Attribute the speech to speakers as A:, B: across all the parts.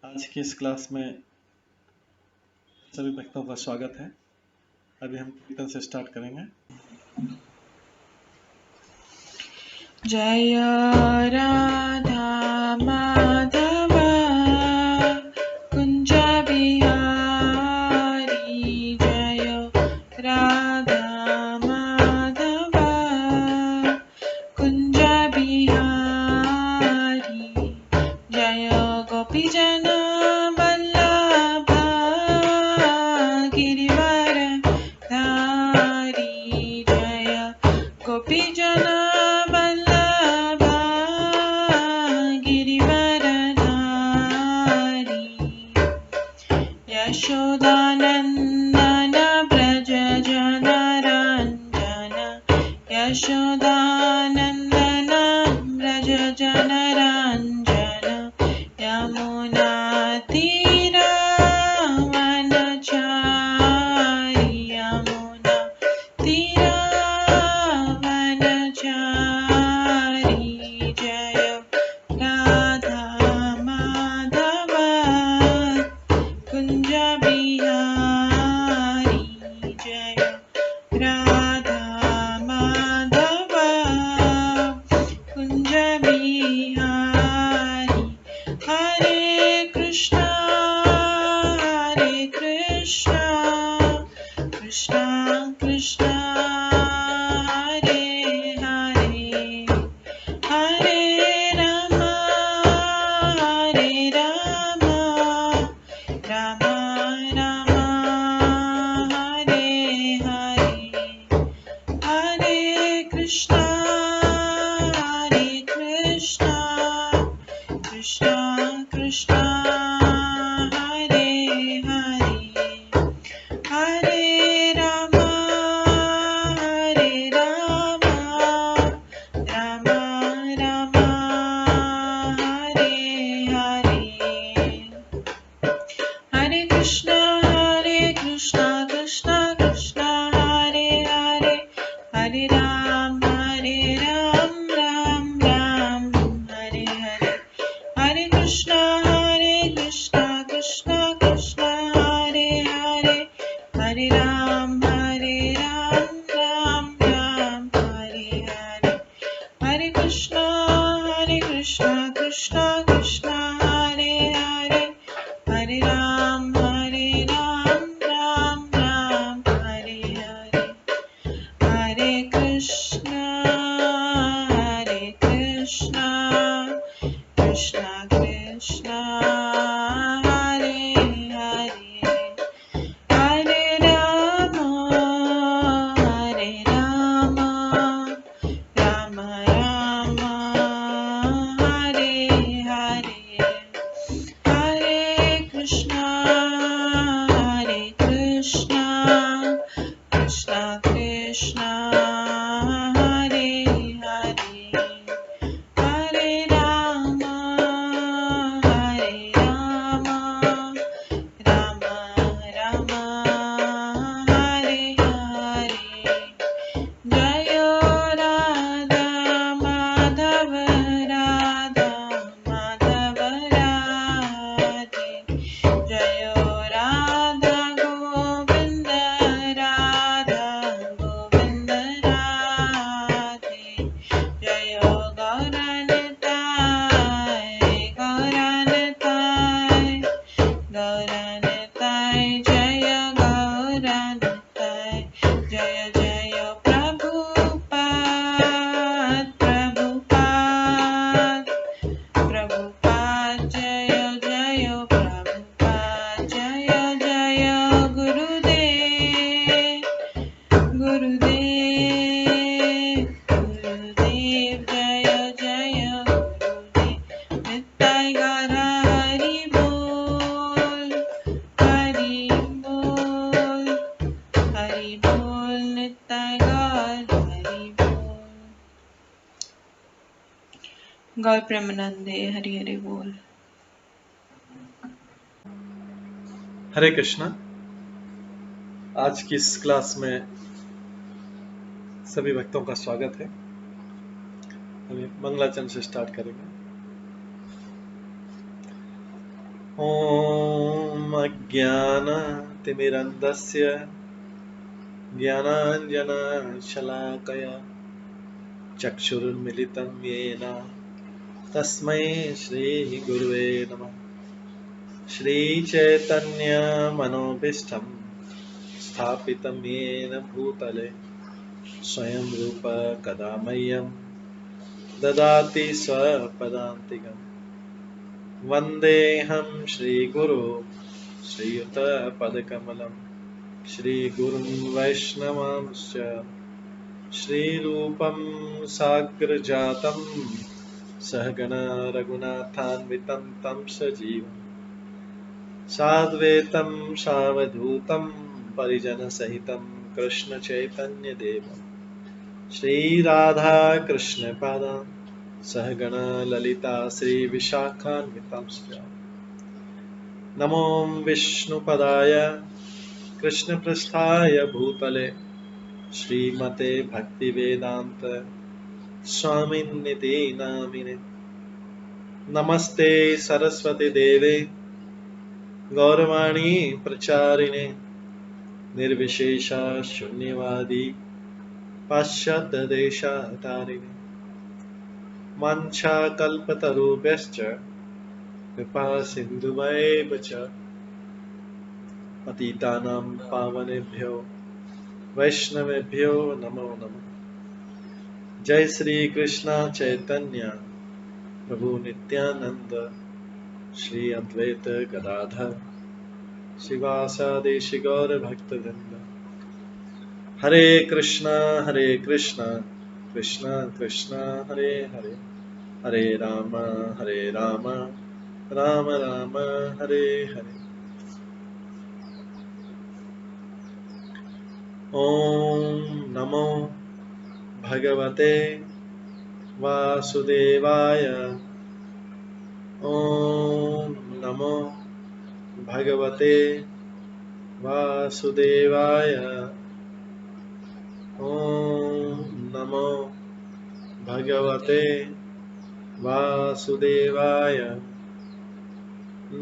A: आज की इस क्लास में सभी भक्तों का स्वागत है। अभी हम कीर्तन से स्टार्ट करेंगे।
B: जय राधा माधव कुंज बिहारी, जय राधा माधव कुंज बिहारी, जय गोपीजन वल्लभ गिरिवर धारी, जय गोपीजन वल्लभ गिरिवर धारी, यशोदानंदन ब्रज जन रंजन, यशोदानंदन ब्रज जन रंजन, यमुना तीरा वनचारी, यमुना तीरा वनचारी, जय राधा माधव कुंज बिहारी, जय राधा माधव कुंज बिहारी, हरे कृष्णा कृष्णा कृष्णा हरे हरे, हरे राम राम राम हरे हरे, हरे कृष्णा कृष्णा कृष्णा हरे हरे, हरे राम राम राम हरे हरे, हरे कृष्णा कृष्णा कृष्णा हरे हरे, हरे राम राम राम हरे हरे, हरे कृष्णा कृष्णा कृष्णा हरे हरे, हरे राम राम राम हरे हरे, हरे कृष्णा कृष्णा कृष्णा हरे हरे, हरे राम राम राम हरे हरे, हरे कृष्णा कृष्णा कृष्णा हरे हरे, हरे राम राम राम हरे हरे, हरे कृष्णा कृष्णा कृष्णा हरे हरे, हरे राम राम राम हरे हरे, जय राधा माधव राधे, जय राधा गोविंद राधे, जय गौरनताय जय गौरनताय, जय जय प्रभुपाद जय जय प्रभुपाद, जय जय गुरुदेव जय जय गुरुदेव, नित्य गौर हरि बोल नित्य गौर हरि बोल, गौर प्रेमानंदे हरि हरि बोल।
A: हरे कृष्णा। आज की इस क्लास में सभी भक्तों का स्वागत है। अभी मंगलाचरण से स्टार्ट करेंगे। ॐ अज्ञानतिमिरन्धस्य ज्ञानाञ्जनशलाकया चक्षुरुन्मिलितं येन तस्मै श्रीगुरुवे नमः। श्रीचैतन्यमनोभीष्टं स्थापितं येन भूतले स्वयं रूप कदा मह्यं ददाति स्वपदान्तिकम्। वन्देऽहं श्रीगुरो श्रीयुतपदकमलं श्रीगुरुं वैष्णवांश्च श्रीरूपं साग्रजातं सहगणा रघुनाथान्वितं तं सजीवं साद्वैतं सावधूतं परिजनसहितं कृष्णचैतन्यदेवं श्रीराधाकृष्णपादान् सहगणा ललिता श्रीविशाखान्वितांश्च नमो विष्णुपदाय कृष्णपृष्ठाय भूतले श्रीमते भक्तिवेदांत स्वामिन्निति नामिने। नमस्ते सरस्वती देवे गौरवाणी प्रचारिणे निर्विशेषा शून्यवादी पाश्चात्य देशातारिणे। वाञ्छाकल्पतरुभ्यश्च कृपा सिन्धुभ्येव च पतितानां पावनेभ्यो वैष्णवेभ्यो नमो नमः। जय श्री कृष्ण चैतन्य प्रभु नित्यानंद श्री अद्वैत गदाधर शिवासादि गौर भक्तवृंद। हरे कृष्णा कृष्णा कृष्णा हरे हरे, हरे राम राम राम हरे हरे। ओम नमो भगवते वासुदेवाय। ओम नमो भगवते वासुदेवाय। ओम नमो भगवते वासुदेवाय।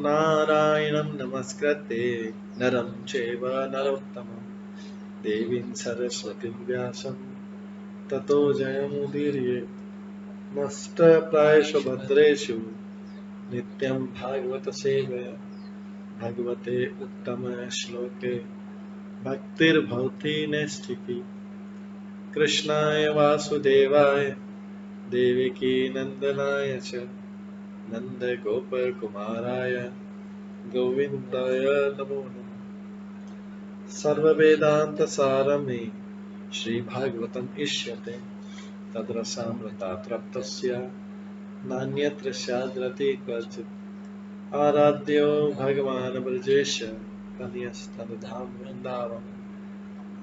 A: नारायणं नमस्कृत्य नरं चैव नरोत्तमं देवीं सरस्वतीं व्यासं ततो जयमुदीरयेत्। नष्टप्रायेषु भद्रेषु नित्यं भागवत सेवया भगवते उत्तम श्लोके भक्तिर्भवति नैष्ठिकी। कृष्णाय वासुदेवाय देवकी नंदनाय च नन्दगोपकुमाराय गोविन्दाय नमो नमः। सर्ववेदान्तसारमे श्रीभागवतम् इष्यते तद्रसामृतात् नान्यत्र स्याद्रति क्वचित्। आराध्यो भगवान् ब्रजेश तनयस्तनुधाम वृन्दावन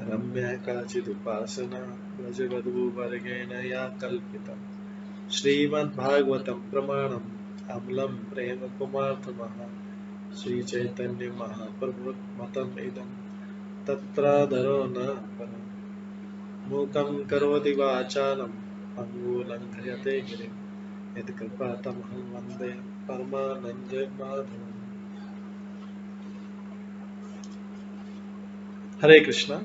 A: रम्या काचिदुपासना व्रजवधूवर्गेण या कल्पिता। श्रीमद्भागवतं प्रमाणम् अमलं प्रेम कुमार्थमः श्रीचैतन्य महाप्रभुमतम् इदं तत्रादरो न परम्। मूकं करोति वाचालं पङ्गुलङ्घयते गिरिं यत्कृपातमहं वन्दे परमानन्दमाधवम्। हरे कृष्णा।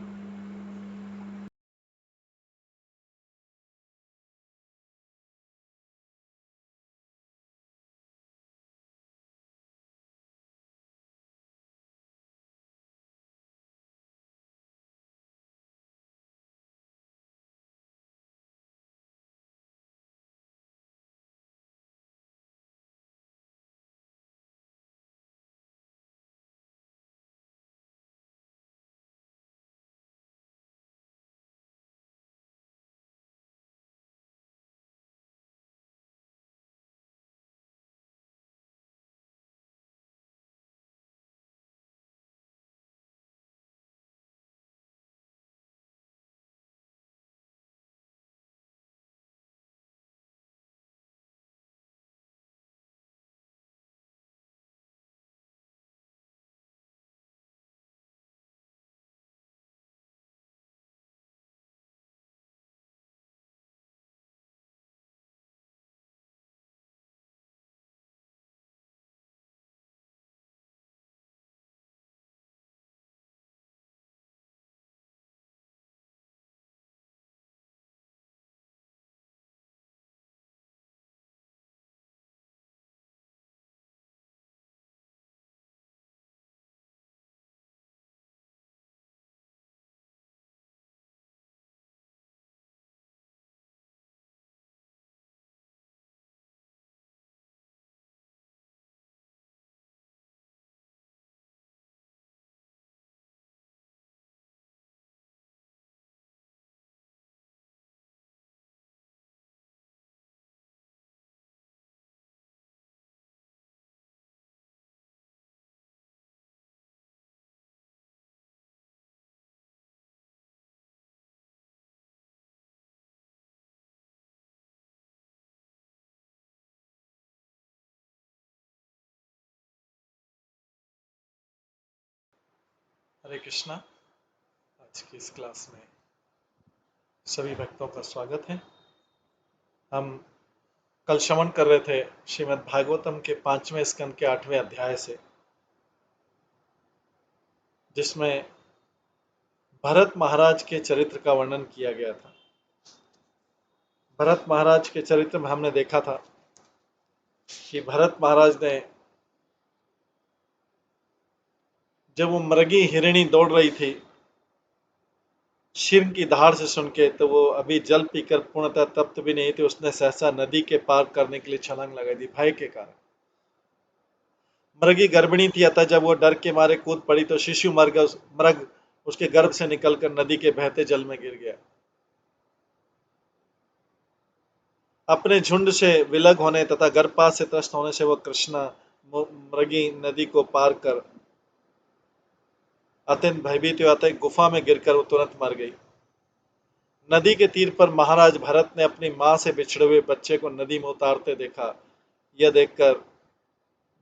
A: हरे कृष्णा। आज की इस क्लास में सभी भक्तों का स्वागत है। हम कल श्रवण कर रहे थे श्रीमद् भागवतम के 5वें स्कंद के 8वें अध्याय से, जिसमें भरत महाराज के चरित्र का वर्णन किया गया था। भरत महाराज के चरित्र में हमने देखा था कि भरत महाराज ने, जब वो मृगी हिरणी दौड़ रही थी शीर्ण की धार से सुन के, तो वो अभी जल पीकर पूर्णतः तृप्त भी नहीं थी। उसने सहसा नदी के पार करने के लिए छलांग लगाई दी भय के कारण। मृगी गर्भिणी थी, अतः जब वो डर के मारे कूद पड़ी तो शिशु मृग उसके गर्भ से निकलकर नदी के बहते जल में गिर गया। अपने झुंड से विलग होने तथा गर्भपात से त्रस्त होने से वह कृष्णा मृगी नदी को पार कर अत्यंत भयभीत हुआ था। गुफा में गिरकर वो तुरंत मर गई। नदी के तीर पर महाराज भरत ने अपनी मां से बिछड़े हुए बच्चे को नदी में उतारते देखा। यह देखकर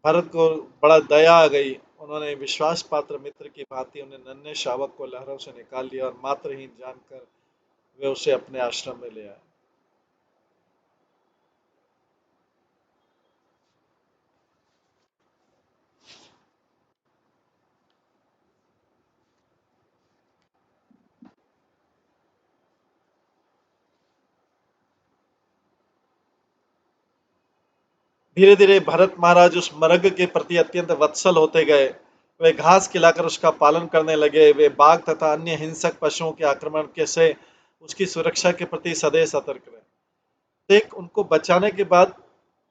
A: भरत को बड़ा दया आ गई। उन्होंने विश्वास पात्र मित्र की भांति उन्हें नन्हे शावक को लहरों से निकाल लिया और मात्रहीन जानकर वे उसे अपने आश्रम में ले आए। धीरे धीरे भरत महाराज उस मृग के प्रति अत्यंत वत्सल होते गए। वे घास खिलाकर उसका पालन करने लगे। वे बाघ तथा अन्य हिंसक पशुओं के आक्रमण के से उसकी सुरक्षा के प्रति सदैव सतर्क रहे। देख, उनको बचाने के बाद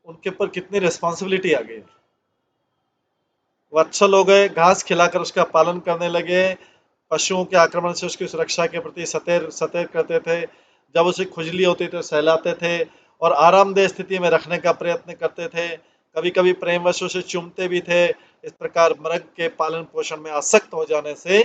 A: उनके ऊपर कितनी रिस्पॉन्सिबिलिटी आ गई। वत्सल हो गए, घास खिलाकर उसका पालन करने लगे, पशुओं के आक्रमण से उसकी सुरक्षा के प्रति सतर्क करते थे। जब उसे खुजली होती तो सहलाते थे और आरामदेह स्थिति में रखने का प्रयत्न करते थे। कभी कभी प्रेमवश उसे चूमते भी थे। इस प्रकार मृग के पालन पोषण में आसक्त हो जाने से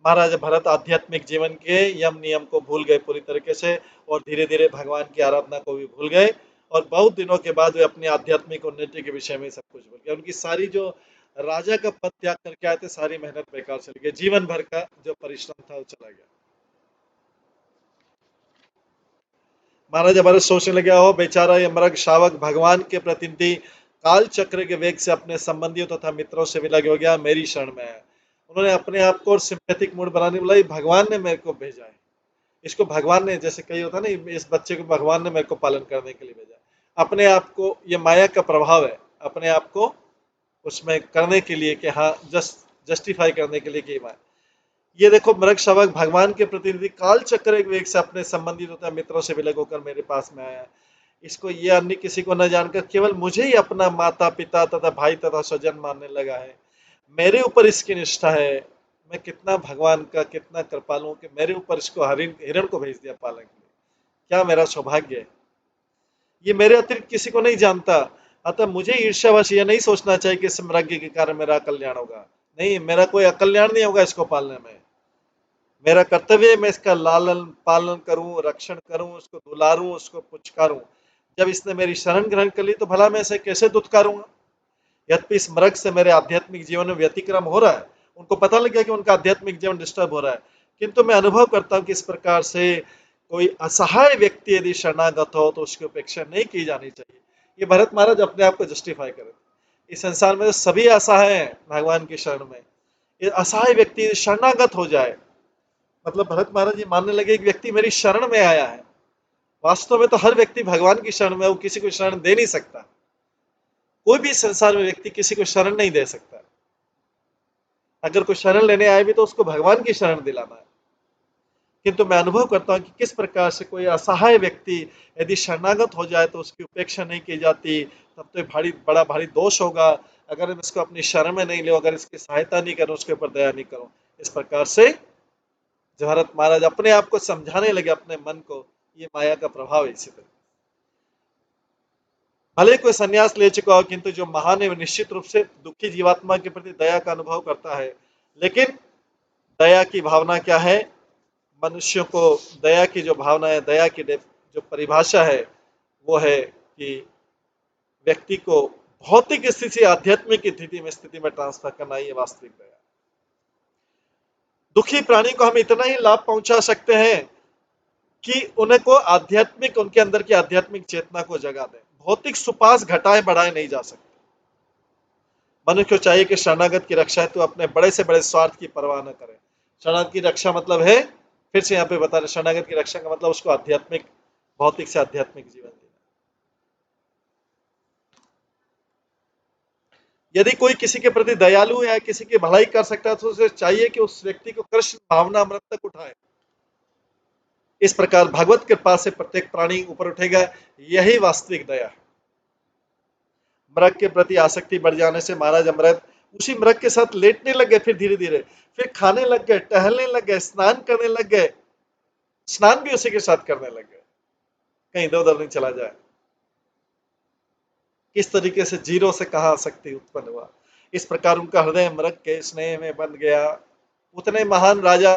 A: महाराजा भरत आध्यात्मिक जीवन के यम नियम को भूल गए पूरी तरीके से, और धीरे धीरे भगवान की आराधना को भी भूल गए। और बहुत दिनों के बाद वे अपनी आध्यात्मिक उन्नति के विषय में सब कुछ भूल गए। उनकी सारी जो राजा का पद त्याग करके आए थे, सारी मेहनत बेकार चली गई। जीवन भर का जो परिश्रम था वो चला गया। महाराजा भरत सोचने लगे, हो बेचारा ये मृग शावक भगवान के प्रतिनिधि काल चक्र के वेग से अपने संबंधियों तथा मित्रों से विलग हो गया, मेरी शरण में है। उन्होंने अपने आप को और सिंपैथिक मूड बनाने वाला, भगवान ने मेरे को भेजा है, इसको भगवान ने, जैसे कही होता ना, इस बच्चे को भगवान ने मेरे को पालन करने के लिए भेजा है। अपने आप को, ये माया का प्रभाव है, अपने आप को उसमें करने के लिए कि हाँ, जस्टिफाई करने के लिए कि माया। ये देखो, मृग शावक भगवान के प्रतिनिधि काल चक्र एक वेग से अपने संबंधित होता मित्रों से विलग होकर मेरे पास में आया। इसको ये अन्य किसी को न जानकर केवल मुझे ही अपना माता पिता तथा भाई तथा स्वजन मानने लगा है। मेरे ऊपर इसकी निष्ठा है। मैं कितना भगवान का कितना कृपालु हूं कि मेरे ऊपर इसको हिरण को भेज दिया पालन के लिए। क्या मेरा सौभाग्य है। ये मेरे अतिरिक्त किसी को नहीं जानता। अतः मुझे ईर्ष्यावश यह नहीं सोचना चाहिए कि इस मृग के कारण मेरा कल्याण होगा। नहीं, मेरा कोई अकल्याण नहीं होगा इसको पालने में। मेरा कर्तव्य है मैं इसका लालन पालन करूं, रक्षण करूं, उसको दुलारूं, उसको पुचकारूं। जब इसने मेरी शरण ग्रहण कर ली तो भला मैं इसे कैसे दुत्कारूंगा। यद्यपि इस मृग से मेरे आध्यात्मिक जीवन में व्यतिक्रम हो रहा है, उनको पता लग गया कि उनका आध्यात्मिक जीवन डिस्टर्ब हो रहा है, किंतु मैं अनुभव करता हूं कि इस प्रकार से कोई असहाय व्यक्ति यदि शरणागत हो तो उसकी उपेक्षा नहीं की जानी चाहिए। ये भरत महाराज अपने आप को जस्टिफाई करें। इस संसार में सभी असहाय हैं भगवान की शरण में। ये असहाय व्यक्ति शरणागत हो जाए, मतलब भरत महाराज ये मानने लगे एक व्यक्ति मेरी शरण में आया है। वास्तव में तो हर व्यक्ति भगवान की शरण में, वो किसी को शरण दे नहीं सकता। कोई भी संसार में व्यक्ति किसी को शरण नहीं दे सकता। अगर कोई शरण लेने आए भी तो उसको भगवान की शरण दिलाना है। किंतु मैं अनुभव करता हूं कि किस प्रकार से कोई असहाय व्यक्ति यदि शरणागत हो जाए तो उसकी उपेक्षा नहीं की जाती, तब तो बड़ा भारी दोष होगा अगर मैं इसको अपनी शरण में नहीं लो, अगर इसकी सहायता नहीं करूं, उसके ऊपर दया नहीं करूं। इस प्रकार से भरत महाराज अपने आप को समझाने लगे, अपने मन को, ये माया का प्रभाव है। इसी तरह भले कोई संन्यास ले चुका हो, किंतु जो महान है निश्चित रूप से दुखी जीवात्मा के प्रति दया का अनुभव करता है। लेकिन दया की भावना क्या है? मनुष्यों को दया की जो भावना है, दया की जो परिभाषा है, वो है कि व्यक्ति को भौतिक स्थिति से आध्यात्मिक स्थिति में ट्रांसफर करना, ये वास्तविक दया। दुखी प्राणी को हम इतना ही लाभ पहुंचा सकते हैं कि उनको आध्यात्मिक, उनके अंदर की आध्यात्मिक चेतना को जगा दें। भौतिक सुपास घटाए बढ़ाए नहीं जा सकते। मनुष्य को चाहिए कि शरणागत की रक्षा है तो अपने बड़े से बड़े स्वार्थ की परवाह न करे। शरणागत की रक्षा मतलब है, फिर से यहाँ पे बता रहे, शरणागत की रक्षा का मतलब उसको आध्यात्मिक, भौतिक से आध्यात्मिक जीवन देना। यदि कोई किसी के प्रति दयालु है, किसी की भलाई कर सकता है, तो उसे चाहिए कि उस व्यक्ति को कृष्ण भावना अमृत तक उठाए। इस प्रकार भगवत कृपा से प्रत्येक प्राणी ऊपर उठेगा। यही वास्तविक दया है। मृग के प्रति आसक्ति बढ़ जाने से महाराज अमृत उसी मृग के साथ लेटने लग गए, फिर धीरे धीरे फिर खाने लग गए, टहलने लग गए, स्नान करने लग गए, स्नान भी उसी के साथ करने लग गए, कहीं इधर उधर नहीं चला जाए। किस तरीके से जीरो से कहां आसक्ति उत्पन्न हुआ। इस प्रकार उनका हृदय मृग के स्नेह में बंध गया। उतने महान राजा,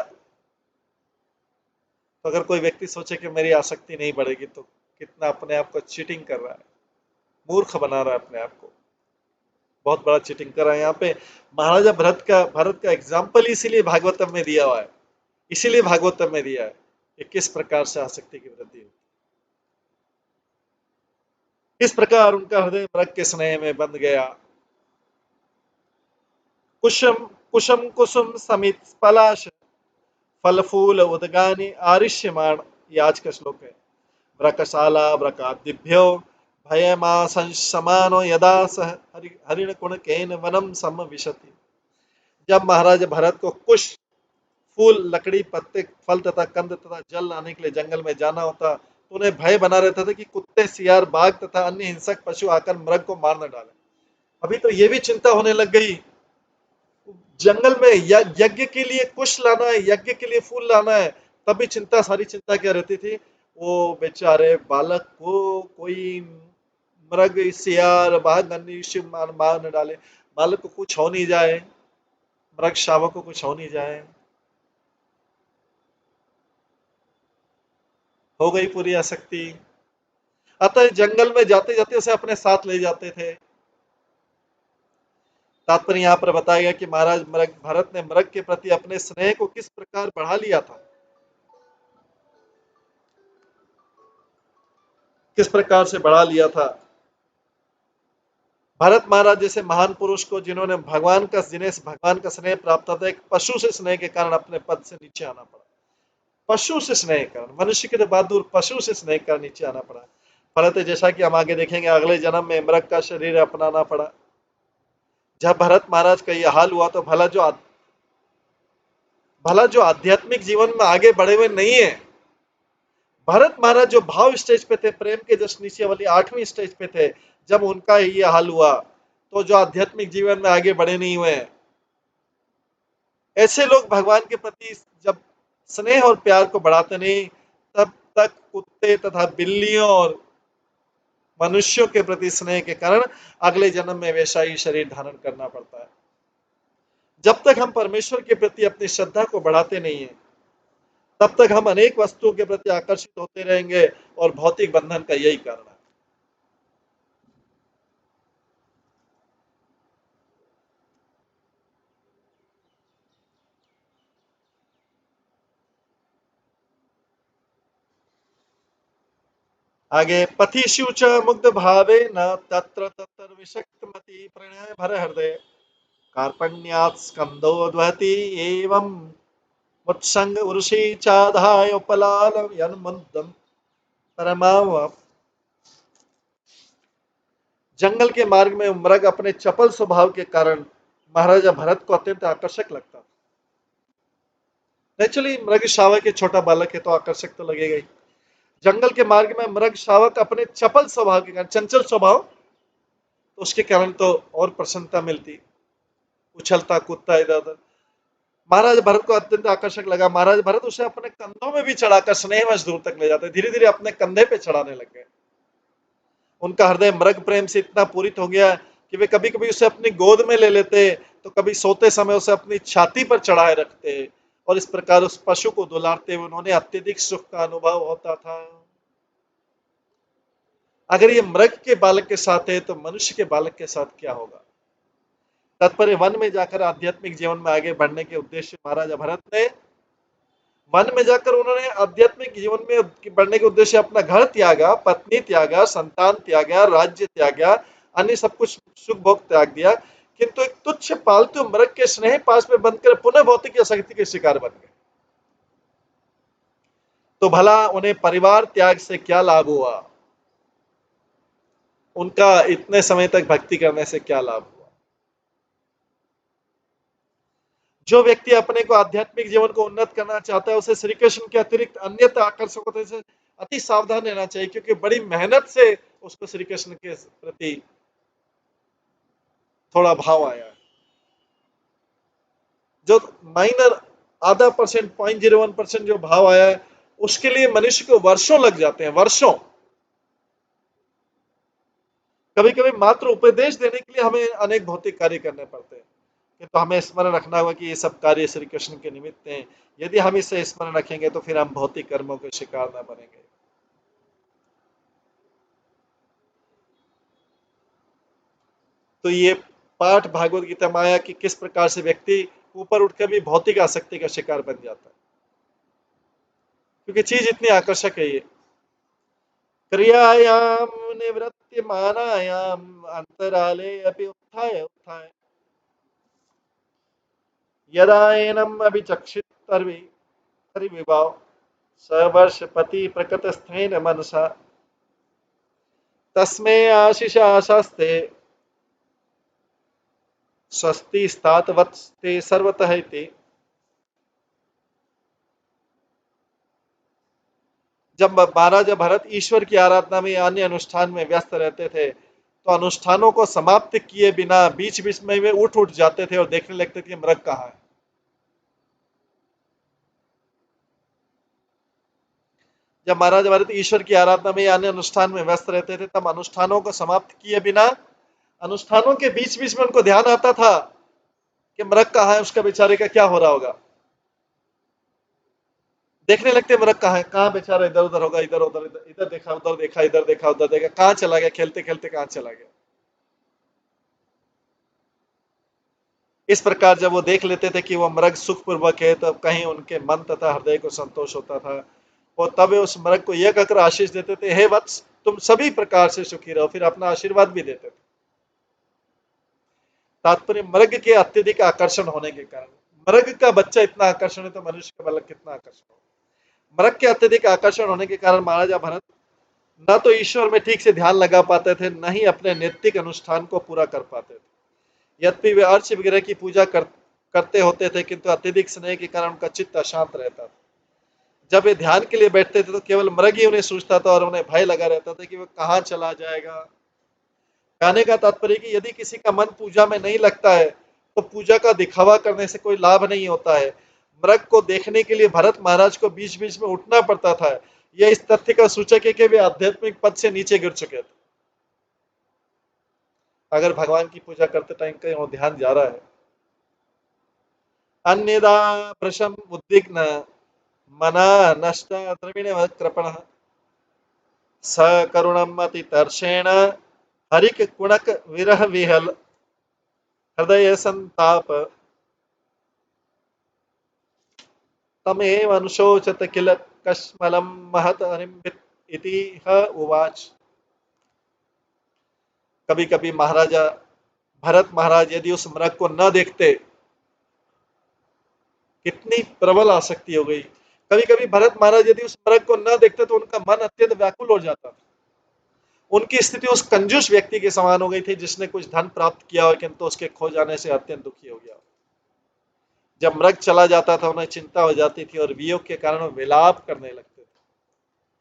A: तो अगर कोई व्यक्ति सोचे कि मेरी आसक्ति नहीं बढ़ेगी, तो कितना अपने आप को चीटिंग कर रहा है, मूर्ख बना रहा है अपने आप को। बहुत बड़ा चीटिंग कर रहा है। यहाँ पे महाराजा भारत का एग्जाम्पल इसीलिए भागवतम में दिया हुआ है, इसीलिए भागवतम में दिया है कि किस प्रकार से आसक्ति की वृद्धि होती है। इस प्रकार उनका हृदय मृग के स्नेह में बंध गया। कुशम कुशम कुसुम समित पलाश फल फूल उदगानी आरिष्यमाण, ये आज का श्लोक है। व्रकशाला व्रकादिभ्यो भयमा समानो यदा सह हरिण कुणकेन वनम समविशति। जब महाराज भरत को कुश, फूल, लकड़ी, पत्ते, फल तथा कंद तथा जल लाने के लिए जंगल में जाना होता, तो उन्हें भय बना रहता था कि कुत्ते, सियार, बाघ तथा अन्य हिंसक पशु आकर मृग को मार न डाले। अभी तो ये भी चिंता होने लग गई, जंगल में यज्ञ के लिए कुश लाना है, यज्ञ के लिए फूल लाना है, तब भी चिंता, सारी चिंता क्या रहती थी, वो बेचारे बालक को कोई मृग, सियार, बाघ अन्य मार न डाले, बालक को कुछ हो नहीं जाए, मृग शावक को कुछ हो नहीं जाए। हो गई पूरी आसक्ति। अतः जंगल में जाते जाते उसे अपने साथ ले जाते थे। तात्पर्य यहाँ पर बताया गया कि महाराज भरत ने मृग के प्रति अपने स्नेह को किस प्रकार बढ़ा लिया था, किस प्रकार से बढ़ा लिया था। भरत महाराज जैसे महान पुरुष को, जिन्हें भगवान का स्नेह प्राप्त था, एक पशु से स्नेह के कारण अपने पद से नीचे आना पड़ा। पशु से स्नेह के कारण, मनुष्य के बाद दूर, पशु से स्नेह कर नीचे आना पड़ा। फलत जैसा कि हम आगे देखेंगे, अगले जन्म में मृग का शरीर अपनाना पड़ा। जब भरत महाराज का यह हाल हुआ, तो भला जो आध्यात्मिक जीवन में आगे बढ़े हुए नहीं है, भरत महाराज जो भाव स्टेज पे थे, प्रेम के जस्ट नीचे वाली 8वीं स्टेज पे थे, जब उनका ये हाल हुआ, तो जो आध्यात्मिक जीवन में आगे बढ़े नहीं हुए हैं, ऐसे लोग भगवान के प्रति जब स्नेह और प्यार को बढ़ाते नहीं, तब तक कुत्ते तथा बिल्लियों और मनुष्यों के प्रति स्नेह के कारण अगले जन्म में वैसा ही शरीर धारण करना पड़ता है। जब तक हम परमेश्वर के प्रति अपनी श्रद्धा को बढ़ाते नहीं है, तब तक हम अनेक वस्तुओं के प्रति आकर्षित होते रहेंगे, और भौतिक बंधन का यही कारण है। आगे पथिषु च मुग्ध भावे न तत्र तत्र विषक्त मति प्रणय भर हृदय कार्पण्यात् स्कंदो ध्वति एवं मुत्संग उर्षि चाधाय उपलाल यन्मन्दम परमाव। जंगल के मार्ग में मृग अपने चपल स्वभाव के कारण महाराजा भरत को अत्यंत आकर्षक लगता था। नेचुरली मृग शावक के छोटा बालक है तो आकर्षक तो लगेगा ही। जंगल के मार्ग में मृग शावक अपने चपल स्वभाव के कारण, चंचल स्वभाव, तो उसके कारण तो और प्रसन्नता मिलती, उछलता कूदता इधर उधर। महाराज भरत को अत्यंत आकर्षक लगा। महाराज भरत उसे अपने कंधों में भी चढ़ाकर स्नेहवश दूर तक ले जाते, धीरे धीरे अपने कंधे पे चढ़ाने लग गए। उनका हृदय मृग प्रेम से इतना पूरित हो गया कि वे कभी कभी उसे अपनी गोद में ले लेते, तो कभी सोते समय उसे अपनी छाती पर चढ़ाए रखते, और इस प्रकार उस पशु को दुलारते हुए उन्होंने अत्यधिक सुख का अनुभव होता था। अगर ये मृग के बालक के साथ है, तो मनुष्य के बालक के साथ क्या होगा। तात्पर्य वन में जाकर आध्यात्मिक जीवन में आगे बढ़ने के उद्देश्य महाराजा भरत ने वन में जाकर उन्होंने आध्यात्मिक जीवन में बढ़ने के उद्देश्य अपना घर त्यागा, पत्नी त्यागा, संतान त्यागा, राज्य त्यागा, अन्य सब कुछ सुख भोग त्याग दिया, किंतु एक तुच्छ पालतू मृग के स्नेह पास में बंधकर पुनः भौतिक आसक्ति के शिकार बन गए। तो भला उन्हें परिवार त्याग से क्या लाभ हुआ? उनका इतने समय तक भक्ति करने से क्या लाभ हुआ? जो व्यक्ति अपने को आध्यात्मिक जीवन को उन्नत करना चाहता है, उसे श्री कृष्ण के अतिरिक्त अन्यथा आकर्षकों से अति सावधान रहना चाहिए, क्योंकि बड़ी मेहनत से उसको श्री कृष्ण के प्रति थोड़ा भाव आया है। जो माइनर आधा परसेंट 0.01% जो भाव आया है, उसके लिए मनुष्य को वर्षों लग जाते हैं, वर्षों। कभी कभी मात्र उपदेश देने के लिए हमें अनेक भौतिक कार्य करने पड़ते हैं, तो हमें स्मरण रखना होगा कि ये सब कार्य श्री कृष्ण के निमित्त हैं। यदि हम इसे स्मरण रखेंगे तो फिर हम भौतिक कर्मों के शिकार न बनेंगे। तो ये पाठ भागवत गीता में आया कि किस प्रकार से व्यक्ति ऊपर उठकर भी भौतिक आसक्ति का शिकार बन जाता है, क्योंकि चीज इतनी आकर्षक है। ये क्रियायाम निवृत्ति मानायाम अंतराले अपि उत्थाय उत्थाय यदा एनम अभिचक्षित विभाव सवर्ष पति प्रकटस्थेन मनसा तस्मै आशीष आशास्ते स्वस्ति स्तात वत्स्ते सर्वतः इति। जब महाराजा भरत ईश्वर की आराधना में अन्य अनुष्ठान में व्यस्त रहते थे, तो अनुष्ठानों को समाप्त किए बिना बीच बीच में वे उठ जाते थे और देखने लगते थे मृग कहाँ है। जब महाराजा भरत ईश्वर की आराधना में अन्य अनुष्ठान में व्यस्त रहते थे, तब अनुष्ठानों को समाप्त किए बिना अनुष्ठानों के बीच बीच में उनको ध्यान आता था कि मृग कहाँ है, उसका बेचारे का क्या हो रहा होगा। देखने लगते मृग कहाँ है, कहाँ बेचारा इधर उधर होगा, इधर उधर, इधर देखा उधर देखा, इधर देखा उधर देखा, कहाँ चला गया, खेलते खेलते कहाँ चला गया। इस प्रकार जब वो देख लेते थे कि वो मृग सुखपूर्वक है, तब कहीं उनके मन तथा हृदय को संतोष होता था, और तब वे उस मृग को यह कहकर आशीष देते थे, हे वत्स, तुम सभी प्रकार से सुखी रहो, फिर अपना आशीर्वाद भी देते थे। तात्पर्य मृग के अत्यधिक आकर्षण होने के कारण, मृग का बच्चा इतना आकर्षण है तो मनुष्य का बालक कितना आकर्षण हो। मृग के अत्यधिक आकर्षण होने के कारण महाराजा भरत न तो ईश्वर में ठीक से ध्यान लगा पाते थे, न ही अपने नैतिक अनुष्ठान को पूरा कर पाते थे। यद्यपि वे अर्च विग्रह की पूजा करते होते थे, किंतु अत्यधिक स्नेह के कारण उनका चित्त अशांत रहता था। जब वे ध्यान के लिए बैठते थे तो केवल मृग ही उन्हें सूझता था और उन्हें भय लगा रहता था कि वह कहाँ चला जाएगा। कहने का तात्पर्य कि यदि किसी का मन पूजा में नहीं लगता है, तो पूजा का दिखावा करने से कोई लाभ नहीं होता है। मृग को देखने के लिए भरत महाराज को बीच बीच में उठना पड़ता था। यह इस तथ्य का सूचक है कि वे आध्यात्मिक पद से नीचे गिर चुके थे। अगर भगवान की पूजा करते टाइम कहीं वो ध्यान जा रहा है, अन्यदा प्रशम उद्विग्न मना नष्ट द्रविण कृपण सकरुणम अति तर्षेण हरिक कुणक विरह विहल हृदय संताप तमेव अनुशोचत किल कश्मलम महत अनिम्बित इति ह उवाच। कभी कभी महाराजा भरत महाराज यदि उस मृग को न देखते, कितनी प्रबल आसक्ति हो गई, कभी कभी भरत महाराज यदि उस मृग को न देखते तो उनका मन अत्यंत व्याकुल हो जाता था। उनकी स्थिति उस कंजूस व्यक्ति के समान हो गई थी जिसने कुछ धन प्राप्त किया हो, किंतु उसके खो जाने से अत्यंत दुखी हो गया। जब मृग चला जाता था, उन्हें चिंता हो जाती थी और वियोग के कारण वो विलाप करने लगते थे।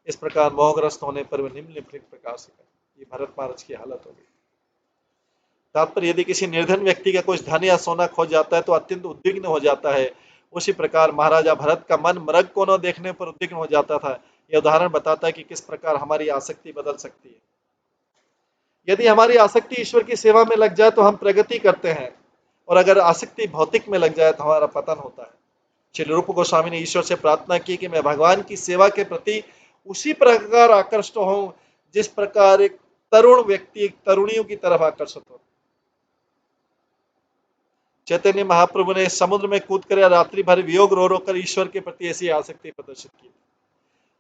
A: इस प्रकार मोहग्रस्त होने पर वे निम्नलिखित प्रकार से ये भरत महाराज की हालत हो गई। तात्पर्य यदि किसी निर्धन व्यक्ति का कुछ धन या सोना खो जाता है तो अत्यंत उद्विग्न हो जाता है। उसी प्रकार महाराजा भरत का मन मृग को न देखने पर उद्विग्न हो जाता था। यह उदाहरण बताता है कि किस प्रकार हमारी आसक्ति बदल सकती है। यदि हमारी आसक्ति ईश्वर की सेवा में लग जाए तो हम प्रगति करते हैं, और अगर आसक्ति भौतिक में लग जाए तो हमारा पतन होता है। श्री रूप गोस्वामी ने ईश्वर से प्रार्थना की कि मैं भगवान की सेवा के प्रति उसी प्रकार आकर्षित हूं जिस प्रकार एक तरुण व्यक्ति एक तरुणियों की तरफ आकर्षित होता है। चैतन्य महाप्रभु ने समुद्र में कूद कर या रात्रि भर वियोग रो रो कर ईश्वर के प्रति ऐसी आसक्ति प्रदर्शित की।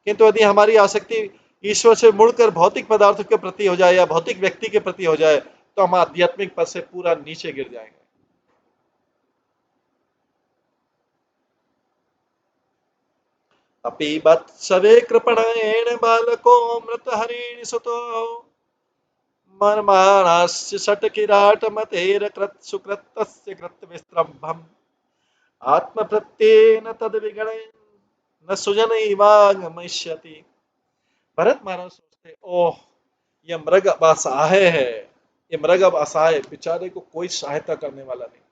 A: किंतु यदि हमारी आसक्ति ईश्वर से मुड़कर भौतिक पदार्थों के प्रति हो जाए या भौतिक व्यक्ति के प्रति हो जाए तो हम आध्यात्मिक पद से पूरा नीचे गिर जाएंगे। अपि वत्सवे कृपणेन बालको मृत हरिण सुतो मर्माणास्य षट्किराट मतेर कृत सुकृतस्य कृत विस्त्रम्भम् आत्मप्रत्येन तद विगणे न सुजन इवागमिष्यति। भरत महाराज सोचते, ओह ये मृग अब असहाय है, ये मृग अब असहाय, बेचारे को कोई सहायता करने वाला नहीं।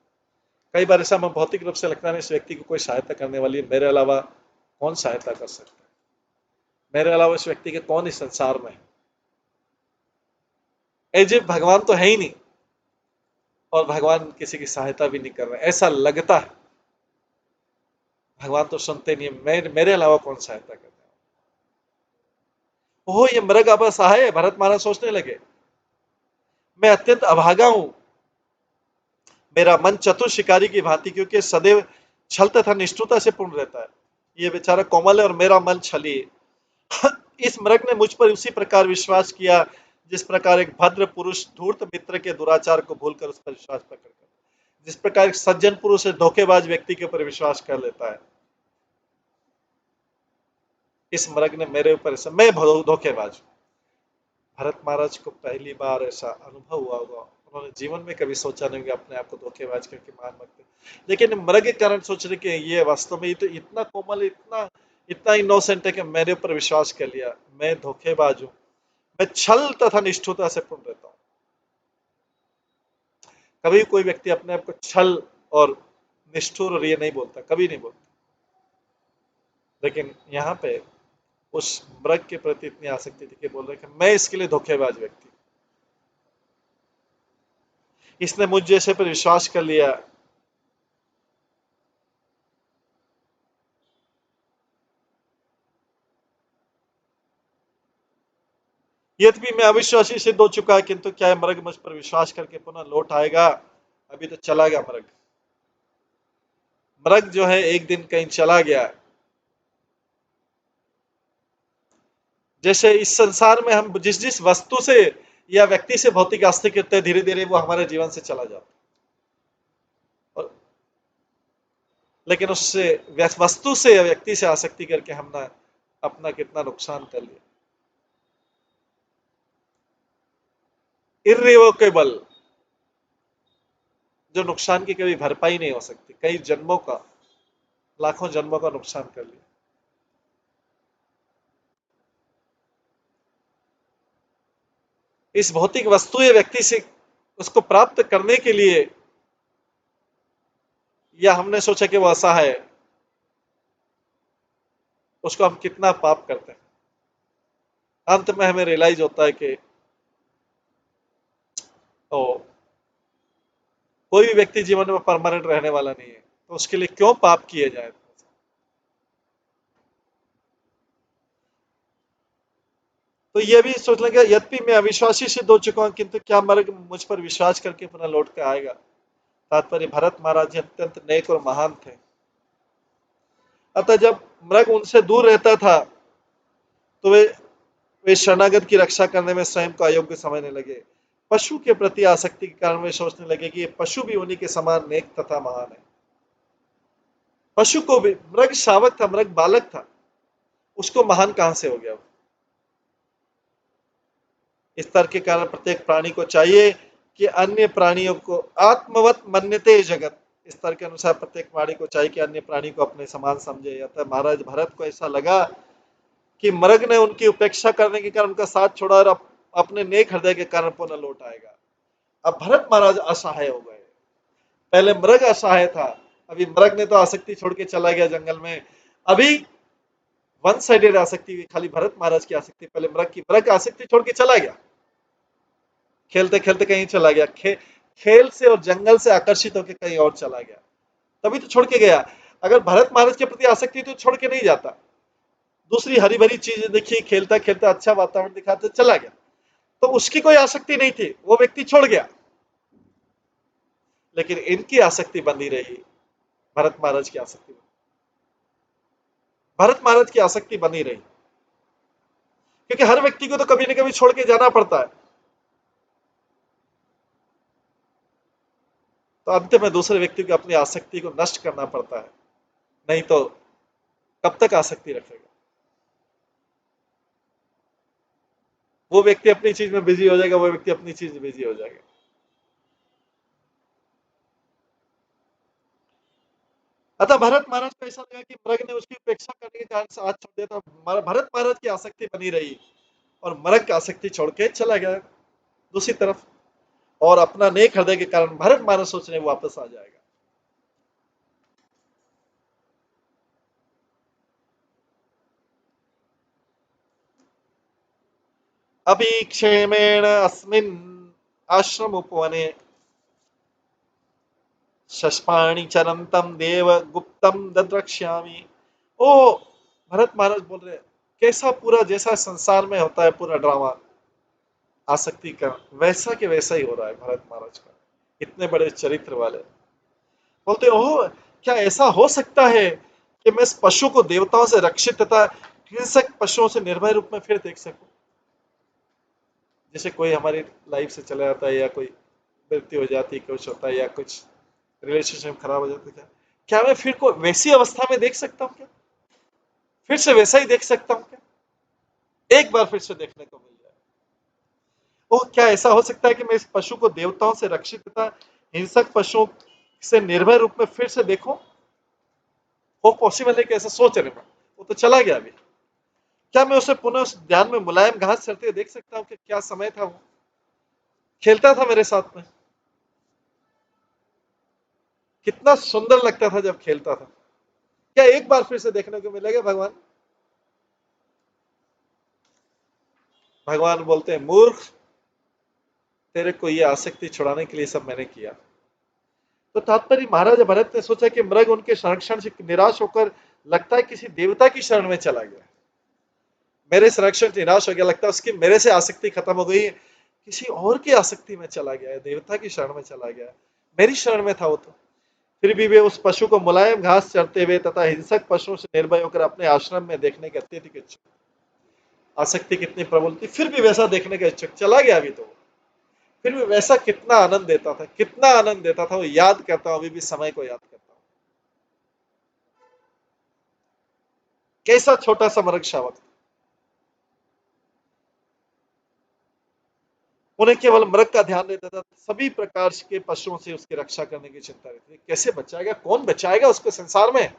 A: कई बार ऐसा हमें भौतिक रूप से लगता है इस व्यक्ति को कोई सहायता करने वाली है, मेरे अलावा कौन सहायता कर सकता है, मेरे अलावा इस व्यक्ति के कौन इस संसार में है, एजे भगवान तो है ही नहीं और भगवान किसी की सहायता भी नहीं कर रहे, ऐसा लगता है। भगवान तो सुनते नहीं है, मेरे अलावा कौन सहायता करने वाला। ओह ये मृग अब असहाय है, भरत महाराज सोचने लगे, मैं अत्यंत अभागा हूं, मेरा मन चतुर शिकारी की भांति, क्योंकि सदैव छल तथा निष्ठुरता से पूर्ण रहता है। ये बेचारा कोमल है और मेरा मन छली है। इस मृग ने मुझ पर उसी प्रकार विश्वास किया जिस प्रकार एक भद्र पुरुष धूर्त मित्र के दुराचार को भूलकर उस पर विश्वास प्रकट करता है, जिस प्रकार एक सज्जन पुरुष धोखेबाज व्यक्ति के ऊपर विश्वास कर लेता है। इस मृग ने मेरे ऊपर ऐसा, मैं धोखेबाज हूं। भरत महाराज को पहली बार ऐसा अनुभव हुआ होगा, उन्होंने जीवन में कभी सोचा नहीं कि अपने आप को धोखेबाज करके मान सकते, लेकिन मृग के कारण सोच रहे कि ये वास्तव में तो इतना कोमल, इतना इतना इनोसेंट है कि मेरे ऊपर विश्वास कर लिया, मैं धोखेबाज हूं, मैं छल तथा निष्ठुरता से पूर्ण रहता हूं। कभी कोई व्यक्ति अपने आप को छल और निष्ठुर और ये नहीं बोलता, कभी नहीं बोलता, लेकिन यहाँ पे उस मृग के प्रति इतनी आसक्ति थी कि बोल रहे कि मैं इसके लिए धोखेबाज व्यक्ति, इसने मुझ जैसे पर विश्वास कर लिया। यद्यपि मैं अविश्वासी सिद्ध हो चुका है, किंतु क्या है मृग मुझ पर विश्वास करके पुनः लौट आएगा? अभी तो चला गया मृग। मृग जो है एक दिन कहीं चला गया। जैसे इस संसार में हम जिस जिस वस्तु से या व्यक्ति से भौतिक आस्था करते हैं, धीरे धीरे वो हमारे जीवन से चला जाता है। और लेकिन उससे वस्तु से या व्यक्ति से आसक्ति करके हमने अपना कितना नुकसान कर लिया। इर्रिवोकेबल, जो नुकसान की कभी भरपाई नहीं हो सकती, कई जन्मों का, लाखों जन्मों का नुकसान कर लिया। इस भौतिक वस्तु या व्यक्ति से उसको प्राप्त करने के लिए या हमने सोचा कि वो असहाय है, उसको हम कितना पाप करते हैं। अंत में हमें रियलाइज होता है कि ओ, कोई भी व्यक्ति जीवन में परमानेंट रहने वाला नहीं है, तो उसके लिए क्यों पाप किए जाए। तो यह भी सोच लगे, यद्यपि मैं अविश्वासी सिद्ध हो चुका हूं, किंतु क्या मर्ग मुझ पर विश्वास करके पुनः लौट के आएगा। तात्पर्य, भरत महाराज जी अत्यंत नेक और महान थे, अतः जब मृग उनसे दूर रहता था तो वे शरणागत की रक्षा करने में स्वयं को अयोग्य समझने लगे। पशु के प्रति आसक्ति के कारण वे सोचने लगे कि ये पशु भी उन्हीं के समान नेक तथा महान है। पशु को भी, मृग शावक था, मृग बालक था, उसको महान कहां से हो गया। इस तर्क के कारण प्रत्येक प्राणी को चाहिए कि अन्य प्राणियों को आत्मवत मन्यते जगत, इस तर्क के अनुसार प्रत्येक प्राणी को चाहिए कि अन्य प्राणी को अपने समान समझे। अतः महाराज भरत को ऐसा लगा कि मृग ने उनकी उपेक्षा करने के कारण उनका साथ छोड़ा और अपने नेक हृदय के कारण पुनः लौट आएगा। अब भरत महाराज असहाय हो गए। पहले मृग असहाय था, अभी मृग ने तो आसक्ति छोड़ के चला गया जंगल में। अभी वन साइडेड आसक्ति हुई, खाली भरत महाराज की आसक्ति, पहले मृग की, मृग आसक्ति छोड़ के चला गया, खेलते खेलते कहीं चला गया, खेल से और जंगल से आकर्षित होकर कहीं और चला गया, तभी तो छोड़ के गया। अगर भरत महाराज के प्रति आसक्ति तो छोड़ के नहीं जाता, दूसरी हरी भरी चीजें देखी, खेलता खेलता अच्छा वातावरण दिखा तो चला गया, तो उसकी कोई आसक्ति नहीं थी, वो व्यक्ति छोड़ गया। लेकिन इनकी आसक्ति बंधी रही, भरत महाराज की आसक्ति, भरत महाराज की आसक्ति बनी रही, क्योंकि हर व्यक्ति को तो कभी न कभी छोड़ के जाना पड़ता है। तो अंत में दूसरे व्यक्ति को अपनी आसक्ति को नष्ट करना पड़ता है, नहीं तो कब तक आसक्ति रखेगा। वो व्यक्ति अपनी चीज में बिजी हो जाएगा, वो व्यक्ति अपनी चीज में बिजी हो जाएगा। अतः भरत महाराज को ऐसा लगा कि मृग ने उसकी उपेक्षा करने के कारण साथ छोड़ दिया, तो भरत महाराज की आसक्ति बनी रही और मृग की आसक्ति छोड़ के चला गया दूसरी तरफ, और अपना नेक हृदय के कारण भरत महाराज सोच रहे वापस आ जाएगा। अभी क्षेमेण अस्मिन् आश्रम उपवने शष्पाणि चरंतम देव गुप्तम दद्रक्ष्यामि। ओ भरत महाराज बोल रहे, कैसा पूरा जैसा संसार में होता है पूरा ड्रामा आसक्ति का, वैसा के वैसा ही हो रहा है भरत महाराज का, इतने बड़े चरित्र वाले। बोलते ओह, क्या ऐसा हो सकता है कि मैं इस पशु को देवताओं से रक्षित तथा हिंसक पशुओं से निर्भय रूप में फिर देख सकूं। जैसे कोई हमारी लाइफ से चला जाता है, या कोई मृत्यु हो जाती है, कुछ होता है, या कुछ रिलेशनशिप खराब हो जाता है, क्या क्या मैं फिर को वैसी अवस्था में देख सकता हूँ क्या? फिर से वैसा ही देख सकता हूँ क्या? एक बार फिर से देखने को मिल जाए। ओह, क्या ऐसा हो सकता है कि मैं इस पशु को देवताओं से रक्षित तथा हिंसक पशुओं से निर्भय रूप में फिर से देखूं? वो पॉसिबल है कि ऐसा सोच रहे मैं, वो तो चला गया अभी। क्या मैं उसे पुनः उस ध्यान में मुलायम घास चरते हुए देख सकता हूँ कि क्या समय था, वो खेलता था मेरे साथ में, कितना सुंदर लगता था जब खेलता था। क्या एक बार फिर से देखने को मिलेगा भगवान? भगवान बोलते हैं, मूर्ख, तेरे को ये आसक्ति छुड़ाने के लिए सब मैंने किया। तो तात्पर्य महाराज भरत ने सोचा कि मृग उनके संरक्षण से निराश होकर लगता है किसी देवता की शरण में चला गया, मेरे संरक्षण से निराश हो गया, लगता है उसकी मेरे से आसक्ति खत्म हो गई, किसी और की आसक्ति में चला गया है, देवता की शरण में चला गया, मेरी शरण में था वो तो। फिर भी वे उस पशु को मुलायम घास चरते हुए तथा हिंसक पशुओं से निर्भय होकर अपने आश्रम में देखने के अत्यधिक इच्छुक, आसक्ति कितनी प्रबल थी, फिर भी वैसा देखने का इच्छुक, चला गया अभी तो, फिर भी वैसा कितना आनंद देता था, कितना आनंद देता था, वो याद करता हूं, अभी भी समय को याद करता हूं, कैसा छोटा सा मृग शावक। उन्हें केवल मृग का ध्यान रहता था, सभी प्रकार के पशुओं से उसकी रक्षा करने की चिंता रहती थी, कैसे बचाएगा, कौन बचाएगा उसको संसार में।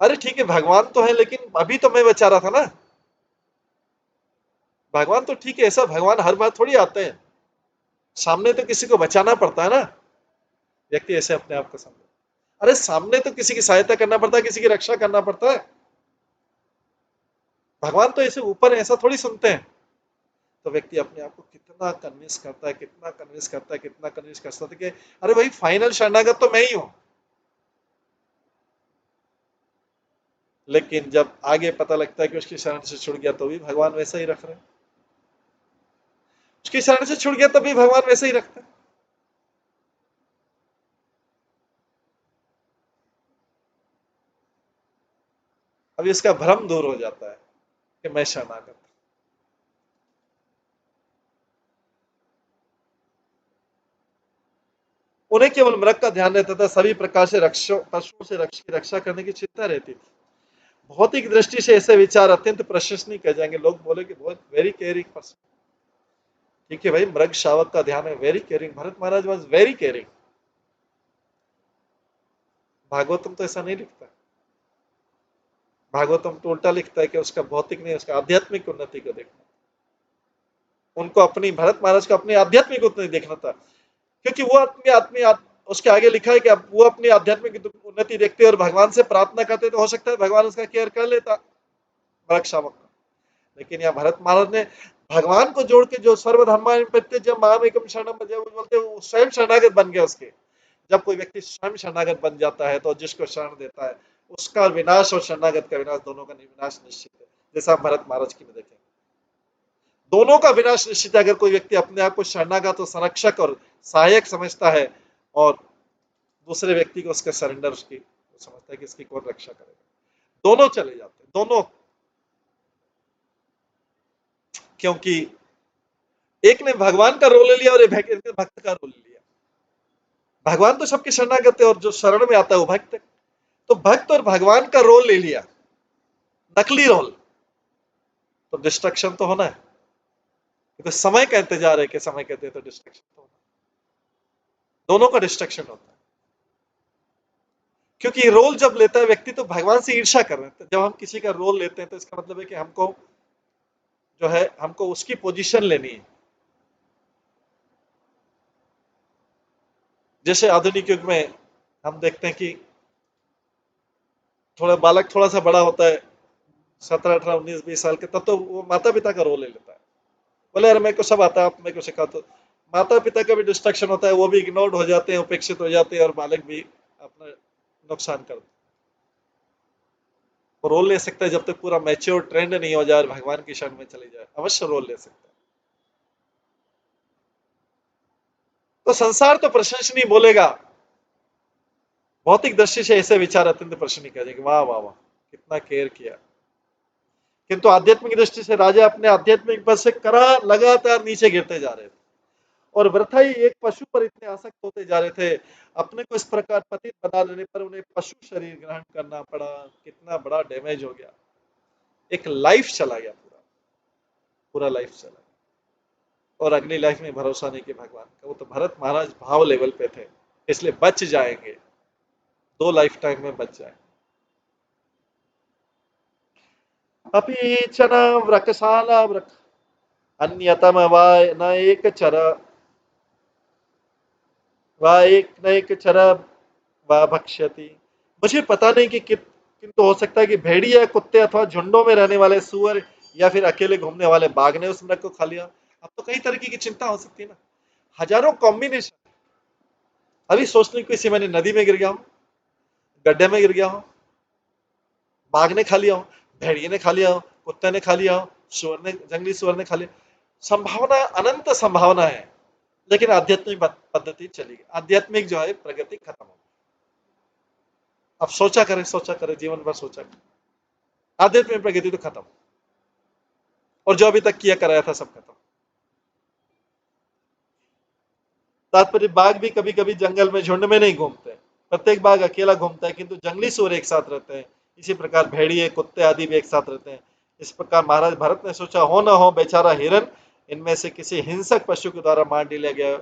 A: अरे ठीक है, भगवान तो है, लेकिन अभी तो मैं बचा रहा था ना, भगवान तो ठीक है, ऐसा भगवान हर बार थोड़ी आते हैं, सामने तो किसी को बचाना पड़ता है ना। व्यक्ति ऐसे अपने आप को समझे, अरे सामने तो किसी की सहायता करना पड़ता है, किसी की रक्षा करना पड़ता है, भगवान तो ऐसे ऊपर ऐसा थोड़ी सुनते हैं। तो व्यक्ति अपने आप को कितना कन्विंस करता है, कितना कन्विंस करता है, कितना कन्विंस करता है कि अरे भाई फाइनल शरणागत तो मैं ही हूं। लेकिन जब आगे पता लगता है कि उसकी शरण से छुड़ गया, तो भी भगवान वैसा ही रख रहे हैं, उसकी शरण से छुड़ गया तभी भगवान वैसे ही रखते हैं। अभी इसका भ्रम दूर हो जाता है कि मैं शरणागत। उन्हें केवल मृग का ध्यान रहता था, सभी प्रकार से पशुओं से रक्षा करने की चिंता रहती थी। भौतिक दृष्टि से ऐसे विचार अत्यंत प्रशंसनीय कह जाएंगे, लोग बोले कि बहुत वेरी केयरिंग पर्सन। ठीक है भाई, मृग शावक का ध्यान है, very caring, Bharat Maharaj was very caring. Bhagavatam तो ऐसा नहीं लिखता, भागवतम तो उल्टा लिखता है कि उसका भौतिक नहीं, उसका आध्यात्मिक उन्नति को देखना। उनको अपनी, भरत महाराज को अपनी आध्यात्मिक उन्नति देखना था, क्योंकि वो अपनी आत्मी उसके आगे लिखा है कि अब वो अपनी आध्यात्मिक उन्नति देखते और भगवान से प्रार्थना करते, तो हो सकता है भगवान उसका केयर कर लेता मृग शावक का। लेकिन यहाँ भरत महाराज ने भगवान को जोड़ के, जो सर्वधर्मान् प्रत्यज्य माम एकम शरणम, जब बोलते वो स्वयं शरणागत बन गया उसके। जब कोई व्यक्ति स्वयं शरणागत बन जाता है, तो जिसको शरण देता है उसका विनाश और शरणागत का विनाश, दोनों का विनाश निश्चित है, जैसा भरत महाराज की में देखें, दोनों का विनाश निश्चित है। अगर कोई व्यक्ति अपने आप को शरणागत और संरक्षक और सहायक समझता है, और दूसरे व्यक्ति को उसका सरेंडर, उसकी वो समझता है कि इसकी कौन रक्षा करेगा। दोनों चले जाते हैं, दोनों, क्योंकि एक ने भगवान का रोल ले लिया और एक भक्त का रोल ले लिया। भगवान तो सबके शरणागत है और जो शरण में आता है वो भक्त है। तो भक्त और भगवान का रोल ले लिया, नकली रोल, तो डिस्ट्रक्शन तो होना है, क्योंकि समय का इंतजार है कि समय कहते हैं तो डिस्ट्रक्शन तो होना है। दोनों का डिस्ट्रक्शन होता है, क्योंकि रोल जब लेता है व्यक्ति तो भगवान से ईर्ष्या कर रहे हैं। जब हम किसी का रोल लेते हैं तो इसका मतलब है कि हमको जो है हमको उसकी पोजीशन लेनी है। जैसे आधुनिक युग में हम देखते हैं कि थोड़ा बालक थोड़ा सा बड़ा होता है, 17, 18, 19, 20 साल के, तब तो वो माता पिता का रोल ले लेता है। बोले यार मेरे को सब आता है, आप मेरे को सिखा। तो माता पिता का भी डिस्ट्रक्शन होता है, वो भी इग्नोर्ड हो जाते हैं, उपेक्षित हो जाते हैं, और बालक भी अपना नुकसान करते हैं। वो रोल ले सकता है जब तक पूरा मैच्योर ट्रेंड नहीं हो जाए और भगवान की शरण में चली जाए, अवश्य रोल ले सकता है। तो संसार तो प्रशंसनीय बोलेगा, भौतिक दृष्टि से ऐसे विचार अत्यंत प्रशंसनीय कहेंगे, वाह वाह वाह कितना केयर किया। किंतु आध्यात्मिक दृष्टि से राजा अपने आध्यात्मिक पद से करा लगातार नीचे गिरते जा रहे थे, और वृथा ही एक पशु पर इतने आसक्त होते जा रहे थे। अपने को इस प्रकार पतित बना लेने पर उन्हें पशु शरीर ग्रहण करना पड़ा। कितना बड़ा डैमेज हो गया, एक लाइफ चला गया, पूरा पूरा लाइफ चला गया। और अगली लाइफ में भरोसा नहीं कि भगवान का। वो तो भरत महाराज भाव लेवल पे थे, इसलिए बच जाएंगे, 2 लाइफ टाइम में बच जाएंगे। अपि चन व्रकशाला व्रक अन्यतम वाय न एक चर व एक न एक चर व भक्ष्यति। मुझे पता नहीं कि किंतु हो सकता है कि भेड़िया, कुत्ते अथवा झुंडों में रहने वाले सुअर या फिर अकेले घूमने वाले बाघ ने उस मृग को खा लिया। अब तो कई तरीके की चिंता हो सकती है ना, हजारों कॉम्बिनेशन। अभी सोचने की किसी, मैंने नदी में गिर गया हूँ, गड्ढे में गिर गया हूँ, बाघ ने खा लिया हो, भेड़िए ने खा लिया हो, कुत्ते ने खा लिया हो, सुअर ने, जंगली सुअर ने खा लिया। संभावना, अनंत संभावना है। लेकिन आध्यात्मिक पद्धति चली गई, आध्यात्मिक जो है प्रगति खत्म हो गई। अब सोचा करे जीवन भर सोचा करे, आध्यात्मिक प्रगति तो खत्म, और जो अभी तक किया कराया था सब खत्म। तात्पर्य, बाघ भी कभी कभी जंगल में झुंड में नहीं घूमते, प्रत्येक बाघ अकेला घूमता है, किंतु जंगली सूर एक साथ रहते हैं। इसी प्रकार भेड़िए, कुत्ते आदि भी एक साथ रहते हैं। इस प्रकार महाराज भरत ने सोचा, हो न हो बेचारा हिरन इनमें से किसी हिंसक पशु के द्वारा मार दिया गया।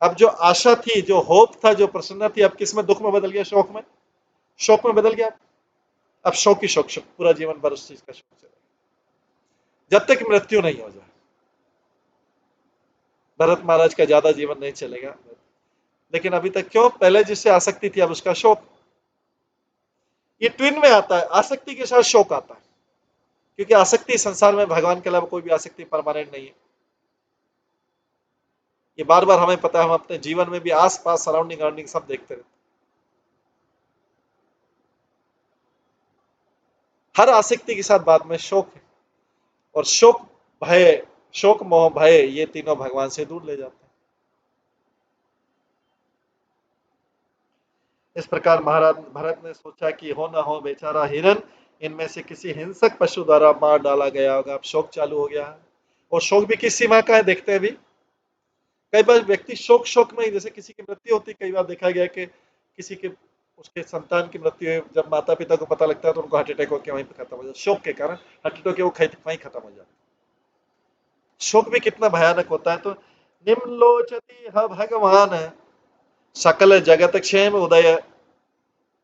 A: अब जो आशा थी, जो होप था, जो प्रसन्नता थी, अब किस में दुख में बदल गया, शोक में, शोक में बदल गया। अब शोक ही शोक, पूरा जीवन भर उस चीज का शोक चलेगा जब तक मृत्यु नहीं हो जाए। भरत महाराज का ज्यादा जीवन नहीं चलेगा, लेकिन अभी तक क्यों, पहले जिससे आसक्ति थी अब उसका शोक। ये ट्विन में आता है, आसक्ति के साथ शोक आता है, क्योंकि आसक्ति संसार में भगवान के अलावा कोई भी आसक्ति परमानेंट नहीं है। ये बार बार हमें पता है, हम अपने जीवन में भी आस पास सराउंडिंग अराउंडिंग सब देखते रहते। हर आसक्ति के साथ बाद में शोक है, और शोक भय, शोक मोह भय, ये तीनों भगवान से दूर ले जाते हैं। इस प्रकार महाराज भरत ने सोचा कि हो ना हो बेचारा हिरन इनमें से किसी हिंसक पशु द्वारा मार डाला गया होगा। अब शोक चालू हो गया है, और शोक भी किस सीमा का है देखते हैं। अभी कई बार व्यक्ति शोक शोक में, जैसे किसी की मृत्यु होती, कई बार देखा गया कि किसी के, उसके संतान की मृत्यु है, जब माता पिता को पता लगता है तो उनको हार्ट अटैक होकर वहीं पर खत्म हो जाता है, शोक के कारण हार्ट अटैक वो वहीं खत्म हो जाता है। शोक भी कितना भयानक होता है। तो निम्नलोचति ह भगवान सकल जगत क्षेम उदय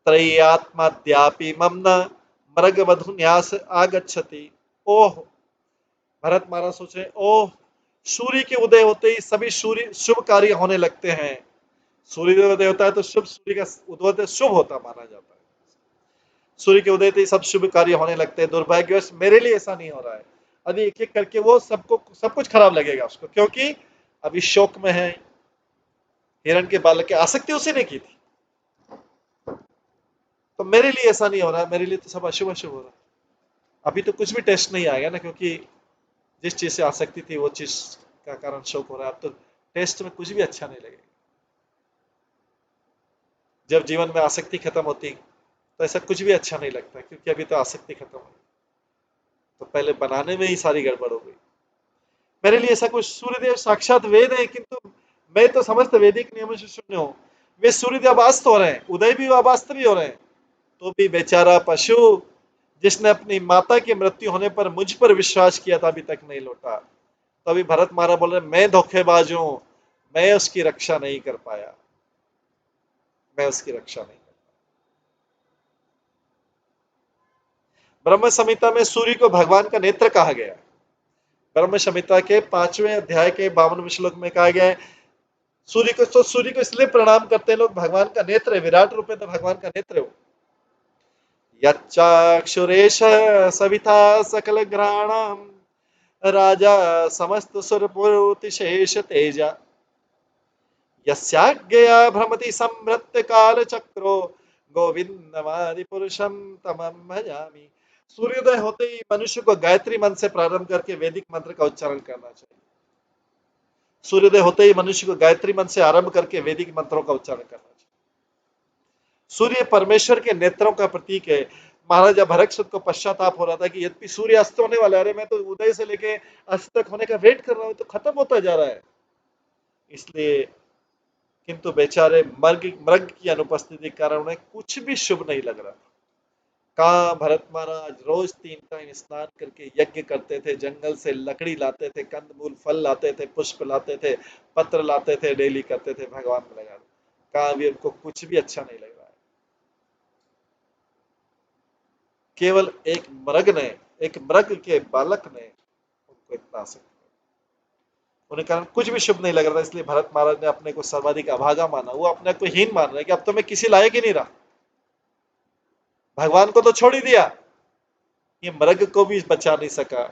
A: त्रय्यात्माद्यापि ममना मृग वधु न्यास आगच्छति। ओह, भरत महाराज सोच रहे, ओह, सूर्य के उदय होते ही सभी सूर्य शुभ कार्य होने लगते हैं। सूर्य उदय होता है तो शुभ, सूर्य का उदय शुभ होता माना जाता है। सूर्य के उदय से सब शुभ कार्य होने लगते हैं। दुर्भाग्यवश मेरे लिए ऐसा नहीं हो रहा है। अभी एक एक करके वो सबको सब कुछ खराब लगेगा उसको, क्योंकि अभी शोक में है। हिरण के बालक की आसक्ति उसी ने की थी, तो मेरे लिए ऐसा नहीं हो रहा है, मेरे लिए तो सब अशुभ अशुभ हो रहा है। अभी तो कुछ भी टेस्ट नहीं आएगा ना, क्योंकि जिस चीज से आसक्ति थी वो चीज का कारण शोक हो रहा है। अब तो टेस्ट में कुछ भी अच्छा नहीं लगेगा। जब जीवन में आसक्ति खत्म होती तो ऐसा कुछ भी अच्छा नहीं लगता, क्योंकि अभी तो आसक्ति खत्म हुई, तो पहले बनाने में ही सारी गड़बड़ हो गई। मेरे लिए ऐसा कुछ, सूर्यदेव साक्षात वेद है, किंतु मैं तो समस्त वैदिक नियमों से शून्य हूँ। वे सूर्यदेव अस्त हो रहे हैं, उदय भी अस्त भी हो रहे हैं, तो भी बेचारा पशु जिसने अपनी माता की मृत्यु होने पर मुझ पर विश्वास किया था अभी तक नहीं लौटा। तो अभी भरत महाराज बोल रहे मैं धोखेबाज हूं, मैं उसकी रक्षा नहीं कर पाया, मैं उसकी रक्षा नहीं कर पाया। ब्रह्म संहिता में सूर्य को भगवान का नेत्र कहा गया। ब्रह्म संहिता के 5वें अध्याय के 52वें श्लोक में कहा गया है, सूर्य को इसलिए प्रणाम करते हैं लोग, भगवान का नेत्र है, विराट रूप में तो भगवान का नेत्र है। यच्चाक्षुरेश सविता सकल ग्रहाणाम राजा समस्त सुरपुरुतिशेष तेजा यस्याज्ञया भ्रमति संभृत्य काल चक्रो गोविंदमादि पुरुषम तमं भजामि। सूर्योदय होते ही मनुष्य को गायत्री मंत्र से प्रारंभ करके वैदिक मंत्र का उच्चारण करना चाहिए। सूर्योदय होते ही मनुष्य को गायत्री मंत्र से आरंभ करके वैदिक मंत्रों का उच्चारण करना चाहिए। सूर्य परमेश्वर के नेत्रों का प्रतीक है। महाराजा भरत को पश्चाताप हो रहा था कि यद्यपि सूर्य अस्त होने वाला है, अरे मैं तो उदय से लेके अस्त तक होने का वेट कर रहा हूं, तो खत्म होता जा रहा है। इसलिए किंतु बेचारे मृग मृग की अनुपस्थिति के कारण उन्हें कुछ भी शुभ नहीं लग रहा था। कहा भरत महाराज रोज 3 टाइम स्नान करके यज्ञ करते थे, जंगल से लकड़ी लाते थे, कंदमूल फल लाते थे, पुष्प लाते थे, पत्र लाते थे, डेली करते थे, भगवान में लगा। कहा अभी उनको कुछ भी अच्छा नहीं लग रहा है। केवल एक मृग के बालक ने उनको इतना आसक्त, उन्हें कारण कुछ भी शुभ नहीं लग रहा था। इसलिए भरत महाराज ने अपने को सर्वाधिक अभागा माना, वो अपने को हीन मान रहे कि अब तो मैं किसी लायक ही नहीं रहा, भगवान को तो छोड़ ही दिया, ये मृग को भी बचा नहीं सका।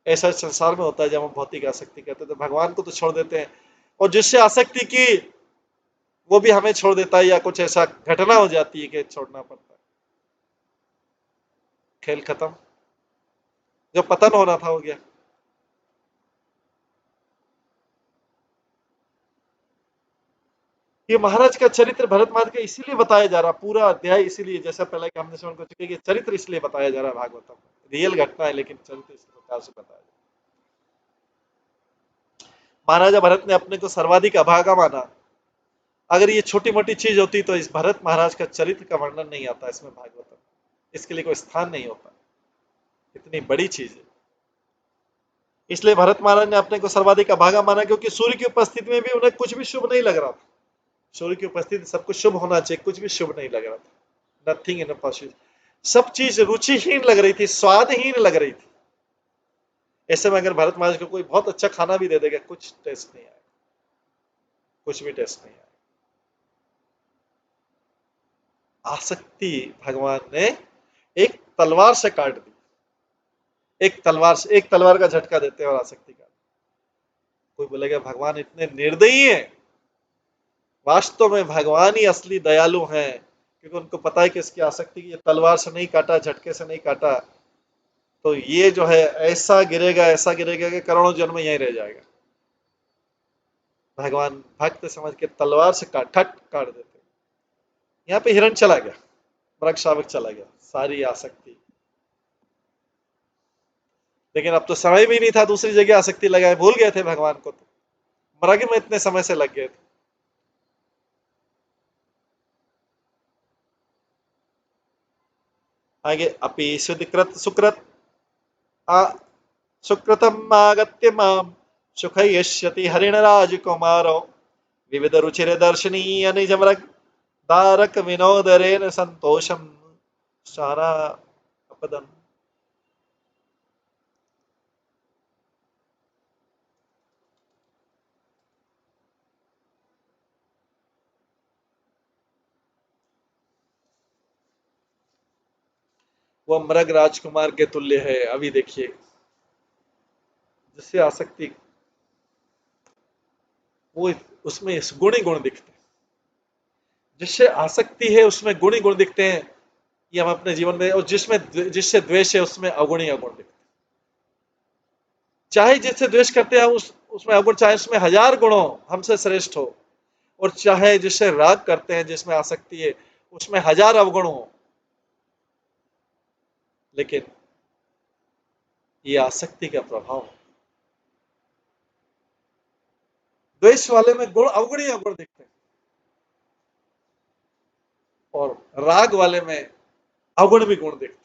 A: ऐसा संसार में होता है, जब हम भौतिक आसक्ति करते तो भगवान को तो छोड़ देते हैं, और जिससे आसक्ति की वो भी हमें छोड़ देता है, या कुछ ऐसा घटना हो जाती है कि छोड़ना पड़ता है। खेल खत्म, जो पतन होना था हो गया। ये महाराज का चरित्र भरत महाराज का इसीलिए बताया जा रहा, पूरा अध्याय इसीलिए, जैसा पहले कि हमने समझ को चुके कि चरित्र इसलिए बताया जा रहा है भागवतम में, रियल घटना है लेकिन चरित्र इस प्रकार से बताया जा रहा। महाराजा भरत ने अपने को सर्वाधिक अभागा माना। अगर ये छोटी मोटी चीज होती तो इस भरत महाराज का चरित्र का वर्णन नहीं आता इसमें भागवतम, इसके लिए कोई स्थान नहीं होता, इतनी बड़ी चीज है। इसलिए भरत महाराज ने अपने को सर्वाधिक अभागा माना, क्योंकि सूर्य की उपस्थिति में भी उन्हें कुछ भी शुभ नहीं लग रहा था। सूर्य की उपस्थिति सब कुछ शुभ होना चाहिए, कुछ भी शुभ नहीं लग रहा था। नथिंग इन पॉसिबल, सब चीज रुचिहीन लग रही थी, स्वादहीन लग रही थी। ऐसे में अगर भरत महाराज को कोई बहुत अच्छा खाना भी दे देगा, कुछ टेस्ट नहीं आएगा, कुछ भी टेस्ट नहीं आएगा। आसक्ति भगवान ने एक तलवार से काट दी, एक तलवार का झटका देते हैं और आसक्ति काट। कोई बोलेगा भगवान इतने निर्दयी हैं, वास्तव में भगवान ही असली दयालु हैं, क्योंकि उनको पता है कि इसकी आसक्ति की तलवार से नहीं काटा, झटके से नहीं काटा, तो ये जो है ऐसा गिरेगा कि करोड़ों जन्म यहीं रह जाएगा। भगवान भक्त समझ के तलवार से काट देते। यहाँ पे हिरण चला गया, मृग शावक चला गया, सारी आसक्ति। लेकिन अब तो समय भी नहीं था दूसरी जगह आसक्ति लगाए, भूल गए थे भगवान को, तो मृग में इतने समय से लग गए थे। आगे अपि सुकृत सुकृतम आगत्य माम सुखयिष्यति हरिण राजकुमारो विविध रुचिर दर्शनीय निजमृग दारक विनोदरेन संतोषम सारा अपदम। वो मृग राजकुमार के तुल्य है। अभी देखिए, जिससे आसक्ति, वो उसमें गुण ही गुण दिखते हैं, जिससे आसक्ति है उसमें गुण ही गुण दिखते हैं, ये हम अपने जीवन में, और जिससे द्वेष है उसमें अवगुण ही अवगुण दिखते हैं। चाहे जिससे द्वेष करते हैं उसमें अवगुण, चाहे उसमें 1000 गुण हो, हमसे श्रेष्ठ हो, और चाहे जिससे राग करते हैं, जिसमें आसक्ति है, उसमें हजार अवगुण हो, लेकिन ये आसक्ति का प्रभाव है। द्वेष वाले में गुण अवगुण ही अवगुण दिखते हैं, और राग वाले में अवगुण भी गुण दिखते हैं।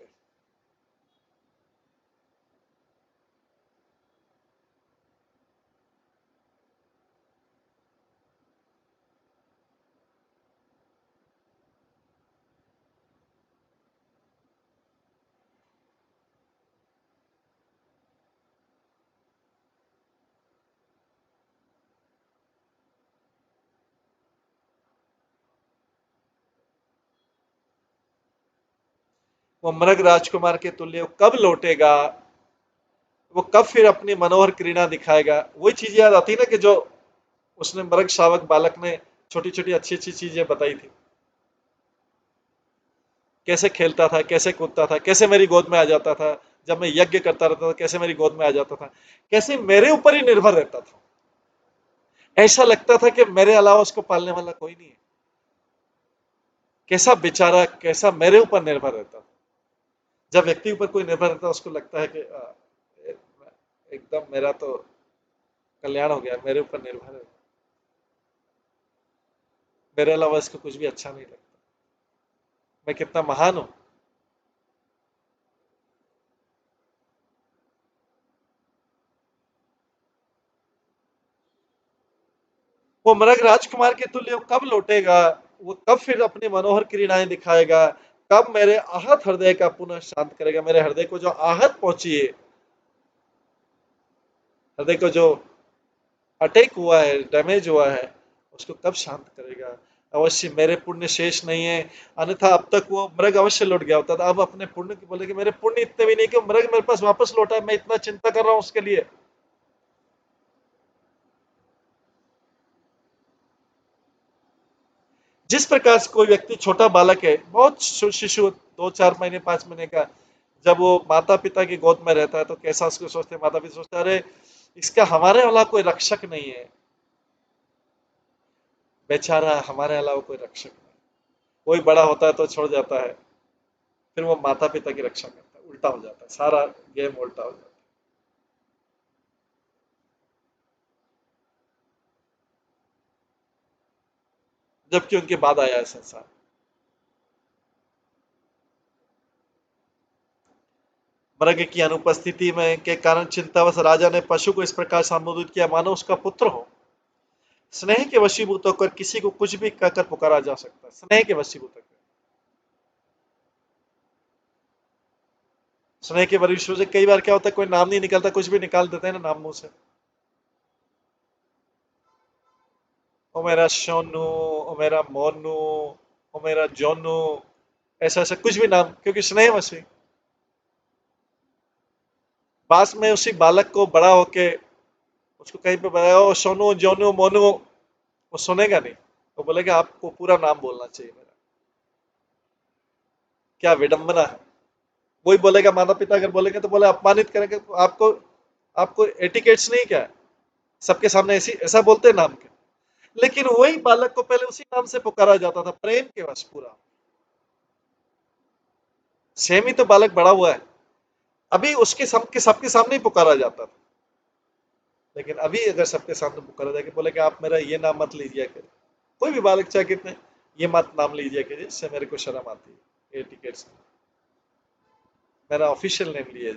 A: वो मृग राजकुमार के तुल्य कब लौटेगा, वो कब फिर अपनी मनोहर क्रीड़ा दिखाएगा। वही चीज याद आती ना कि जो उसने मृग शावक बालक ने छोटी छोटी अच्छी अच्छी चीजें बताई थी, कैसे खेलता था, कैसे कूदता था, कैसे मेरी गोद में आ जाता था, जब मैं यज्ञ करता रहता था कैसे मेरी गोद में आ जाता था, कैसे मेरे ऊपर ही निर्भर रहता था, ऐसा लगता था कि मेरे अलावा उसको पालने वाला कोई नहीं है। कैसा बेचारा, कैसा मेरे ऊपर निर्भर रहता था। जब व्यक्ति ऊपर कोई निर्भर रहता है उसको लगता है कि एकदम मेरा तो कल्याण हो गया, मेरे ऊपर निर्भर है, मेरे अलावा इसको कुछ भी अच्छा नहीं लगता, मैं कितना महान हूं। वो मृग राजकुमार के तुल्य कब लौटेगा, वो कब फिर अपनी मनोहर क्रीड़ाएं दिखाएगा, कब मेरे आहत हृदय का पुनः शांत करेगा। मेरे हृदय को जो आहत पहुंची है, हृदय को जो अटैक हुआ है, डैमेज हुआ है, उसको कब शांत करेगा। अवश्य मेरे पुण्य शेष नहीं है, अन्यथा अब तक वो मृग अवश्य लौट गया होता था। अब अपने पुण्य की बोले कि मेरे पुण्य इतने भी नहीं कि मृग मेरे पास वापस लौटा है, मैं इतना चिंता कर रहा हूं उसके लिए। जिस प्रकार से कोई व्यक्ति, छोटा बालक है, बहुत शिशु, 2 4 महीने 5 महीने का, जब वो माता पिता की गोद में रहता है तो कैसा उसको सोचते हैं, माता पिता सोचते हैं अरे इसका हमारे अलावा कोई रक्षक नहीं है, बेचारा हमारे अलावा कोई रक्षक नहीं। कोई बड़ा होता है तो छोड़ जाता है, फिर वो माता पिता की रक्षा करता है, उल्टा हो जाता है, सारा गेम उल्टा हो जाता है। जबकि उनके बाद आया है संसार। मृग की अनुपस्थिति में के कारण चिंतावश राजा ने पशु को इस प्रकार संबोधित किया मानो उसका पुत्र हो। स्नेह के वशीभूत होकर किसी को कुछ भी कहकर पुकारा जा सकता है, स्नेह के वशीभूत होकर। स्नेह के वशीभूत से कई बार क्या होता है, कोई नाम नहीं निकलता, कुछ भी निकाल देते हैं ना नाम मुंह से। ओ मेरा सोनू, ओ मेरा मोनू, ओ मेरा जोनू, ऐसा ऐसा कुछ भी नाम, क्योंकि स्नेह वशी। पास में उसी बालक को बड़ा होके उसको कहीं पे बताया ओ सोनू जोनू मोनू, वो सुनेगा नहीं, वो बोलेगा आपको पूरा नाम बोलना चाहिए मेरा। क्या विडंबना है। वही बोलेगा, माता पिता अगर बोलेंगे तो बोले अपमानित करेंगे, तो आपको आपको एटिकेट्स नहीं क्या है, सबके सामने ऐसी ऐसा बोलते हैं नाम के। लेकिन वही बालक को पहले उसी नाम से पुकारा जाता था, प्रेम के वश पूरा। सेम ही तो बालक बड़ा हुआ है, अभी उसके सबके सामने ही पुकारा जाता था। लेकिन अभी अगर सबके सामने पुकारा जाए कि बोले कि आप मेरा ये नाम मत लीजिए कर, कोई भी बालक चाहे कितने, ये मत नाम लीजिए करिए, इससे मेरे को शर्म आती है, ये टिकट मेरा ऑफिशियल नेम लीजिए।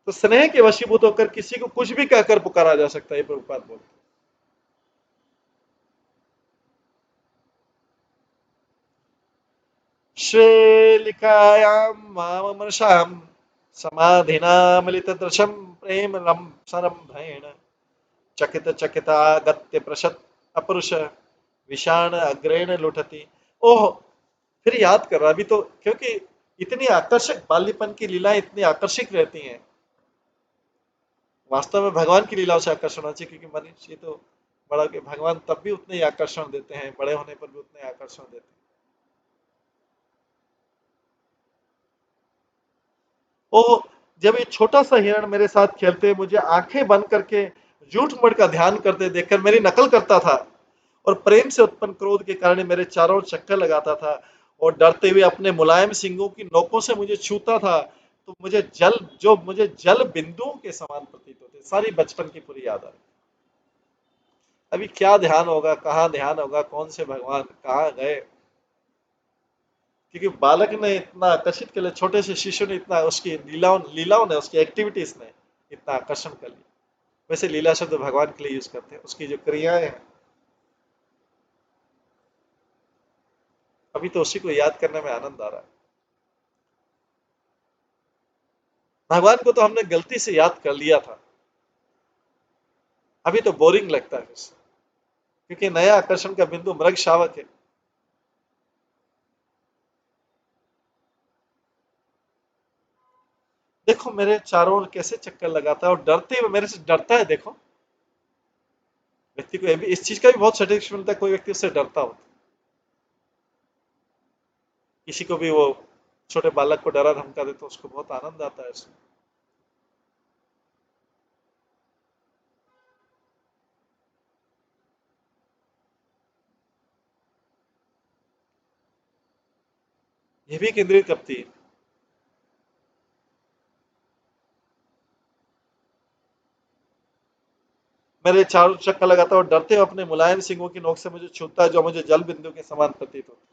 A: तो स्नेह के वशीभूत होकर किसी को कुछ भी कहकर पुकारा जा सकता है, ये प्रभुपाद बोलते हैं। श्वेलिकायां माममर्षां समाधिना मिलितदृशं प्रेम सरम्भेण चकित चकितागत्य प्रशत अपरुष विषाण अग्रेण लुठती। ओह, फिर याद कर रहा अभी तो, क्योंकि इतनी आकर्षक बाल्यपन की लीलाएं इतनी आकर्षक रहती हैं। वास्तव में भगवान की लीलाओं से आकर्षण होना चाहिए, क्योंकि मनुष्य तो बड़ा के भगवान तब भी उतने ही आकर्षण देते हैं, बड़े होने पर भी उतने ही आकर्षण देते हैं। ओह, जब ये छोटा सा हिरण मेरे साथ खेलते, मुझे आंखें बंद करके झूठ मूठ का ध्यान करते देखकर मेरी नकल करता था और प्रेम से उत्पन्न क्रोध के कारण मेरे चारों ओर चक्कर लगाता था और डरते हुए अपने मुलायम सींगों की नोकों से मुझे छूता था, तो मुझे जल बिंदुओं के समान प्रतीत होते। सारी बचपन की पूरी याद आ रही। अभी क्या ध्यान होगा, कहाँ ध्यान होगा, कौन से भगवान कहाँ गए? क्योंकि बालक ने इतना आकर्षित कर लिया, छोटे से शिशु ने इतना, उसकी लीलाओं ने, उसकी एक्टिविटीज ने इतना आकर्षण कर लिया। वैसे लीला शब्द भगवान के लिए यूज करते हैं, उसकी जो क्रियाएं हैं, अभी तो उसी को याद करने में आनंद आ रहा है। भगवान को तो हमने गलती से याद कर लिया था, अभी तो बोरिंग लगता है उससे, क्योंकि नया आकर्षण का बिंदु मृग शावक है। देखो मेरे चारों ओर कैसे चक्कर लगाता है और डरते हुए मेरे से डरता है। देखो व्यक्ति को इस चीज का भी बहुत सर्टिफिकेशन मिलता है, कोई व्यक्ति उससे डरता हो। किसी को भी वो छोटे बालक को डरा धमका दे तो उसको बहुत आनंद आता है उसमें। ये भी एक इंद्रिय तृप्ति है। मेरे चारों चक्कर लगाता है और डरते हुए अपने मुलायम सिंगों की नोक से मुझे छूता है, जो मुझे जल बिंदु के समान प्रतीत होता है।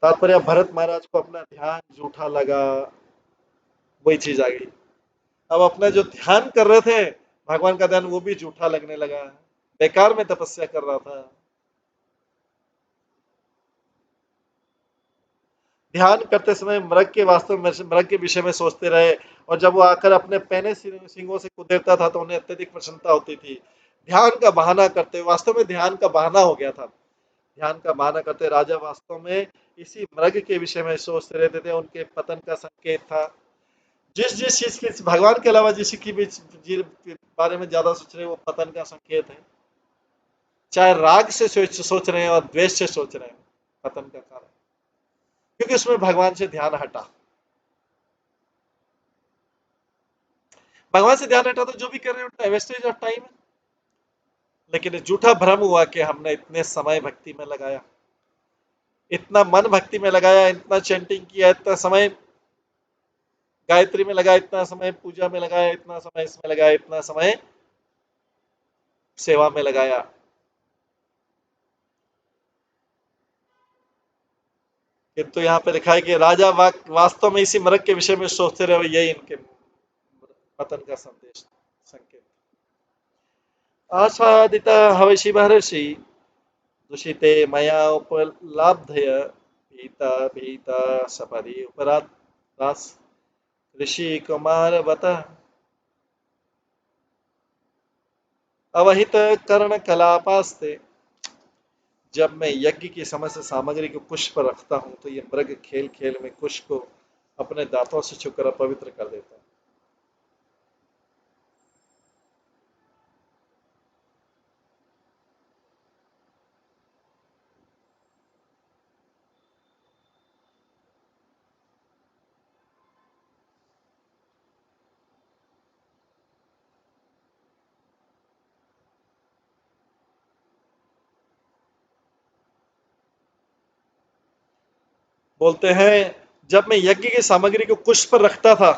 A: तात्पर्य भरत महाराज को अपना ध्यान जूठा लगा, वही चीज आ गई। अब अपना जो ध्यान कर रहे थे भगवान का ध्यान, वो भी जूठा लगने लगा, बेकार में तपस्या कर रहा था। ध्यान करते समय मृग के वास्तव में मृग के विषय में सोचते रहे, और जब वो आकर अपने पहने सिंगों से कुदेरता था तो उन्हें अत्यधिक प्रसन्नता होती थी। ध्यान का बहाना करते, वास्तव में ध्यान का बहाना हो गया था। ध्यान का बहाना करते राजा वास्तव में इसी मृग के विषय में सोचते रहते थे, उनके पतन का संकेत था। जिस जिस चीज की भगवान के अलावा जिस की भी बारे में ज्यादा सोच रहे हैं, वो पतन का संकेत है। चाहे राग से सोच रहे हैं और द्वेष से सोच रहे हैं, पतन का कारण, क्योंकि उसमें भगवान से ध्यान हटा। भगवान से ध्यान हटा तो जो भी कर रहे हैं वेस्टेज ऑफ टाइम है। लेकिन झूठा भ्रम हुआ कि हमने इतने समय भक्ति में लगाया, इतना मन भक्ति में लगाया, इतना चैंटिंग किया, इतना समय गायत्री में लगाया, इतना समय पूजा में लगाया, इतना समय इसमें लगाया, इतना समय सेवा में लगाया। किंतु यहाँ पे लिखा है कि राजा वास्तव में इसी मृग के विषय में सोचते रहे, यही इनके पतन का संदेश संकेत। आसादित हवषि महर्षि दूषिते मया उपलब्धय भीता भीता सपदि उपरात दास ऋषि कुमार बत अवहित कर्ण कलापास्ते। जब मैं यज्ञ की समस्त सामग्री को कुश पर रखता हूँ तो ये मृग खेल खेल में कुश को अपने दांतों से छूकर अपवित्र कर देता है। बोलते हैं जब मैं यज्ञ की सामग्री को कुश पर रखता था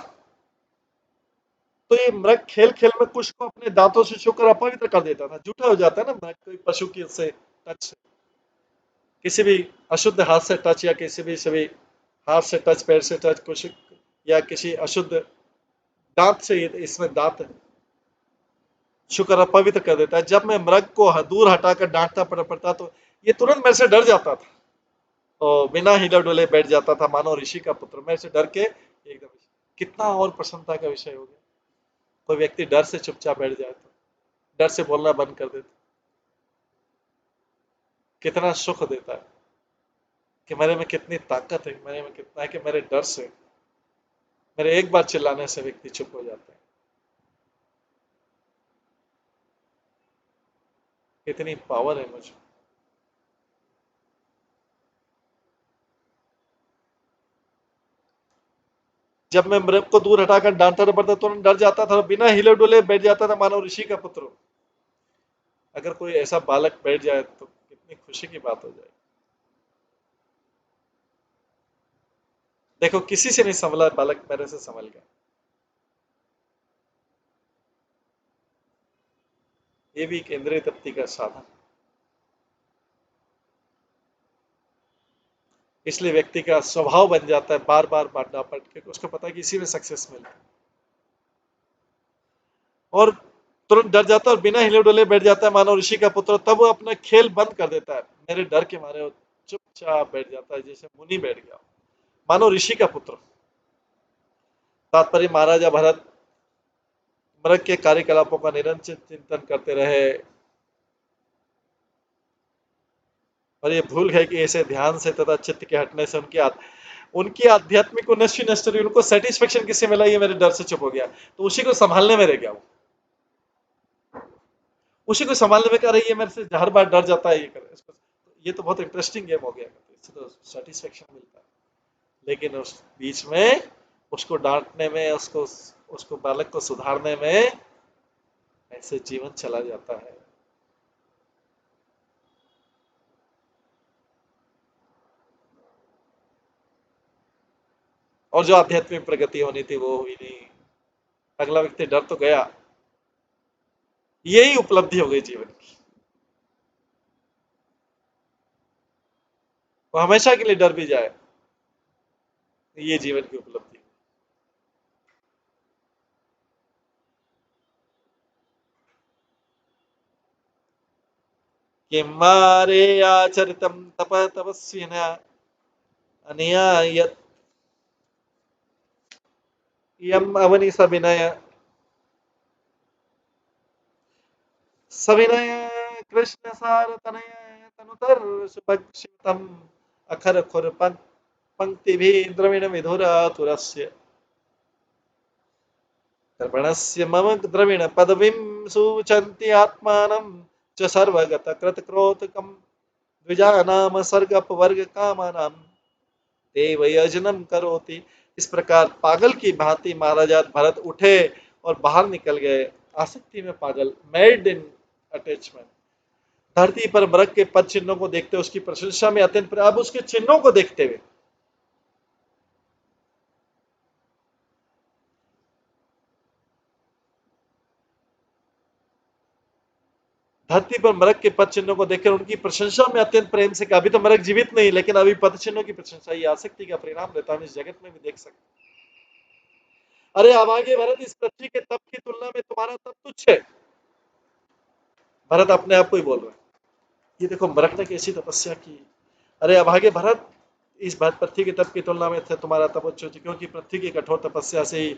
A: तो ये मृग खेल खेल में कुश को अपने दांतों से छूकर अपवित्र कर देता था। जूठा हो जाता है ना मृग, कोई पशु की से टच, किसी भी अशुद्ध हाथ से टच, या किसी भी सभी हाथ से टच, पैर से टच, कुछ या किसी अशुद्ध दांत से, इसमें दांत छूकर अपवित्र कर देता है। जब मैं मृग को दूर हटाकर डांटता पड़ता तो ये तुरंत मेरे से डर जाता था और बिना हिले डुले बैठ जाता था, मानो ऋषि का पुत्र मेरे से डर के एकदम। कितना और प्रसन्नता का विषय हो गया, कोई व्यक्ति डर से चुपचाप बैठ जाए तो, डर से बोलना बंद कर देता, कितना सुख देता है कि मेरे में कितनी ताकत है, मेरे में कितना है कि मेरे डर से, मेरे एक बार चिल्लाने से व्यक्ति चुप हो जाता है। कितनी पावर है मुझे। जब मैं मृग को दूर हटाकर डांटना पड़ता तुरंत डर जाता था, बिना हिले डुले बैठ जाता था मानो ऋषि का पुत्र हो। अगर कोई ऐसा बालक बैठ जाए तो कितनी खुशी की बात हो जाए। देखो किसी से नहीं संभला, बालक मेरे से संभल गया। ये भी एक इंद्रिय तृप्ति का साधन। इसलिए व्यक्ति का स्वभाव बन जाता है बार बार बांटना पट के, उसको पता है कि इसी में सक्सेस मिलती है, और तुरंत डर जाता है और बिना हिले डुले बैठ जाता है मानो ऋषि का पुत्र। तब वो अपना खेल बंद कर देता है, मेरे डर के मारे वो चुपचाप बैठ जाता है जैसे मुनि बैठ गया, मानो ऋषि का पुत्र। तात्पर्य महाराजा भरत मृग के कार्यकलापों का निरंतर चिंतन करते रहे, और ये भूल गए कि ऐसे ध्यान से तथा चित्त के हटने से उनकी आध्यात्मिक उन्नति नष्ट हुई। उनको सेटिस्फेक्शन किससे मिला, ये मेरे डर से चुप हो गया, तो उसी को संभालने में रह गया वो। उसी को संभालने में, कह रही है मेरे से हर बार डर जाता है ये कर इसको। ये तो बहुत इंटरेस्टिंग गेम हो गया, इससे तो सेटिस्फेक्शन मिलता है। लेकिन उस बीच में उसको डांटने में, उसको उसको बालक को सुधारने में ऐसे जीवन चला जाता है। और जो आध्यात्मिक प्रगति होनी थी वो हुई नहीं। अगला व्यक्ति डर तो गया, यही उपलब्धि हो गई जीवन की। वो हमेशा के लिए डर भी जाए, ये जीवन की उपलब्धि। किमारे आचरितम तप तपस्विना अनया यत् यम अवनि सविनय सविनय कृष्ण सार तनय तनुतर सुभक्षितम अखर खुर पंक्ति भी द्रविण विधुर तुरस्य द्रविणस्य मम द्रविण पदवीं सूचन्ति आत्मानं च सर्वगत कृतक्रोधकं द्विजानाम सर्गपवर्ग कामानाम ते वयजनम करोति। इस प्रकार पागल की भांति महाराजा भरत उठे और बाहर निकल गए, आसक्ति में पागल, मैड इन अटैचमेंट। धरती पर मृग के पद चिन्हों को देखते उसकी प्रशंसा में अत्यंत, अब उसके चिन्हों को देखते हुए धरती पर मृग के पद चिन्हों को देखकर उनकी प्रशंसा में अत्यंत प्रेम से कहा, अभी तो मृग जीवित नहीं, लेकिन अभी पद चिन्हों की प्रशंसा, ये आसक्ति का परिणाम रहता है, हम इस जगत में भी देख सकते हैं। अरे अभागे भरत, इस पृथ्वी के तप की तुलना में तुम्हारा तप तुच्छ है। भरत अपने आप को ही बोल रहे हैं, ये देखो मृग ने कैसी तपस्या की। अरे अभागे भरत, इस पृथ्वी के तप की तुलना में तुम्हारा तप उच्च, क्योंकि पृथ्वी की कठोर तपस्या से ही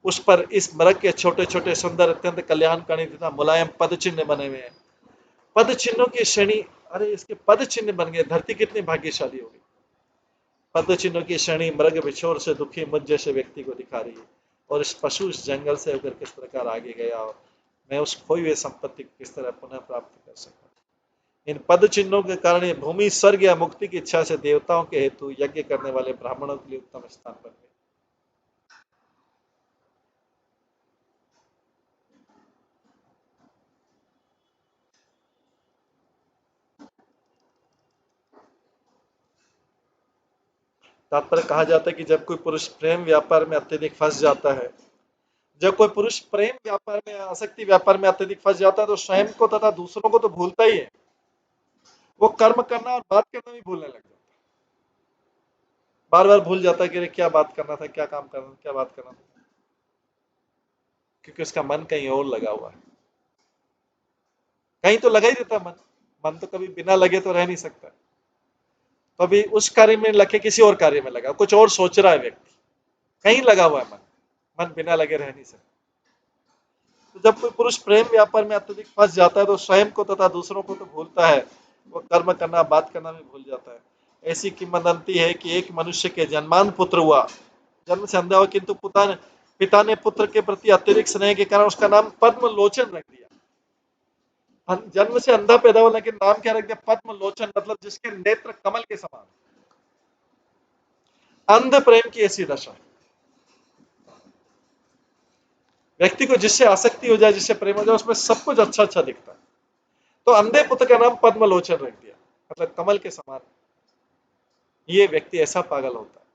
A: उस पर इस मृग के छोटे छोटे सुंदर अत्यंत कल्याणकारी तथा मुलायम पद चिन्ह बने हुए हैं। पद चिन्हों की श्रेणी, अरे इसके पद चिन्ह बन गए, धरती कितनी भाग्यशाली होगी। पद चिन्हों की श्रेणी मृग बिछोर से दुखी मुझ जैसे व्यक्ति को दिखा रही है, और इस पशु इस जंगल से होकर किस प्रकार आगे गया, और मैं उस खोई हुई संपत्ति को किस तरह पुनः प्राप्त कर सकता। इन पद चिन्हों के कारण ये भूमि स्वर्ग या मुक्ति की इच्छा से देवताओं के हेतु यज्ञ करने वाले ब्राह्मणों के लिए उत्तम स्थान बन गए। तात्पर्य कहा जाता है कि जब कोई पुरुष प्रेम व्यापार में अत्यधिक फंस जाता है, जब कोई पुरुष प्रेम व्यापार में, आसक्ति व्यापार में अत्यधिक फंस जाता है, तो स्वयं को तथा दूसरों को तो भूलता ही है, वो कर्म करना और बात करना भी भूलने लग जाता है। बार बार भूल जाता है कि क्या बात करना था, क्या काम करना था, क्या बात करना था, क्योंकि उसका मन कहीं और लगा हुआ है। कहीं तो लगा ही देता मन, मन तो कभी बिना लगे तो रह नहीं सकता। तो अभी उस कार्य में लगे, किसी और कार्य में लगा, कुछ और सोच रहा है व्यक्ति, कहीं लगा हुआ है मन, मन बिना लगे रह नहीं सकता। तो जब कोई पुरुष प्रेम व्यापार में अत्यधिक फंस जाता है तो स्वयं को तथा दूसरों को तो भूलता है, वो कर्म करना बात करना भी भूल जाता है। ऐसी किंवदंती है कि एक मनुष्य के जन्मान पुत्र हुआ, जन्म से अंधा हुआ, किंतु पिता ने पुत्र के प्रति अत्यधिक स्नेह के कारण उसका नाम पद्म लोचन रख दिया। जन्म से अंधा पैदा हुआ, लेकिन नाम क्या रख दिया, पद्म लोचन, मतलब जिसके नेत्र कमल के समान। अंध प्रेम की ऐसी दशा। व्यक्ति को जिससे आसक्ति हो जाए, जिससे प्रेम हो जाए, उसमें सब कुछ अच्छा अच्छा दिखता है। तो अंधे पुत्र का नाम पद्मलोचन रख दिया, मतलब कमल के समान। ये व्यक्ति ऐसा पागल होता है।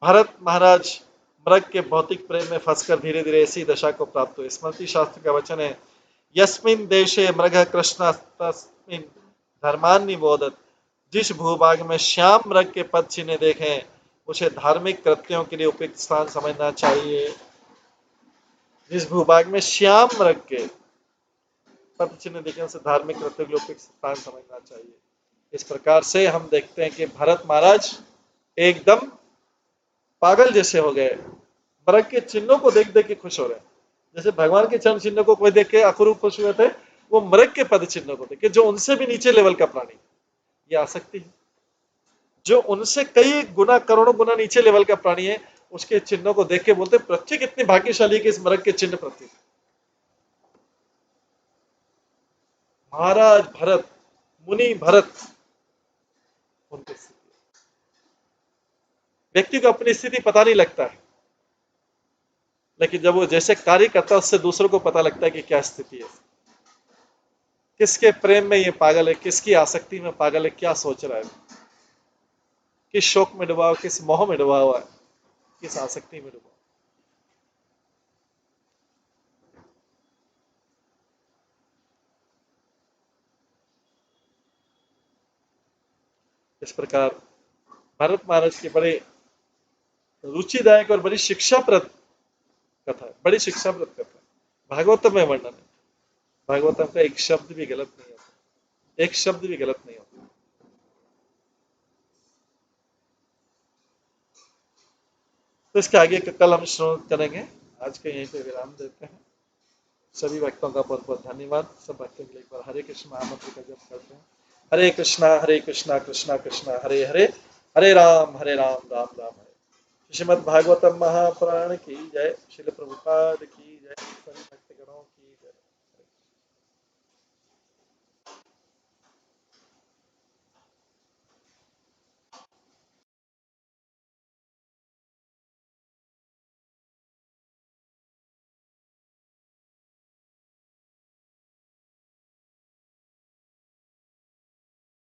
A: भरत महाराज मृग के भौतिक प्रेम में फंसकर धीरे धीरे ऐसी दशा को प्राप्त हुए। स्मृति शास्त्र का वचन है, यस्मिन देशे मृग कृष्ण तस्मिन धर्मान निबोधत। जिस भूभाग में श्याम मृग के पद चिन्ह देखें, उसे धार्मिक कृत्यों के लिए उपयुक्त स्थान समझना चाहिए। जिस भूभाग में श्याम मृग के पद चिन्ह देखें, उसे धार्मिक कृत्यों के लिए उपयुक्त स्थान समझना चाहिए। इस प्रकार से हम देखते हैं कि भरत महाराज एकदम पागल जैसे हो गए, मृग के चिन्हों को देख देख के खुश हो रहे हैं। जैसे भगवान के चरण चिन्ह को कोई देख के अखरू खुश हुए थे, वो मृग के पद चिन्हों को देख के, जो उनसे भी नीचे लेवल का प्राणी। ये आसक्ति है। जो उनसे कई गुना करोड़ों गुना नीचे लेवल का प्राणी है, उसके चिन्हों को देख के बोलते पृथ्वी कितनी भाग्यशाली कि इस मृग के चिन्ह पृथ्वी। महाराज भरत, मुनि भरत, उनकी स्थिति, व्यक्ति को अपनी स्थिति पता नहीं लगता है, लेकिन जब वो जैसे कार्य करता है, उससे दूसरों को पता लगता है कि क्या स्थिति है, किसके प्रेम में ये पागल है, किसकी आसक्ति में पागल है, क्या सोच रहा है, किस शोक में डूबा हुआ, किस मोह में डूबा हुआ है, किस आसक्ति में डूबा। इस प्रकार भरत महाराज की बड़े रुचिदायक और बड़ी शिक्षाप्रद कथा है, बड़ी शिक्षाप्रद कथा है। भागवतम में वर्णन है। भागवतम का एक शब्द भी गलत नहीं होता, एक शब्द भी गलत नहीं होता। तो इसके आगे का कल हम श्रवण करेंगे। आज के यहीं पे विराम देते हैं। सभी भक्तों का बहुत बहुत धन्यवाद। सब भक्तों के लिए एक बार हरे कृष्ण महामंत्र का जप करते हैं। हरे कृष्णा कृष्णा कृष्णा हरे हरे, हरे राम राम राम हरे। श्रीमद् भागवतम महापुराण की जय। श्रील प्रभुपाद की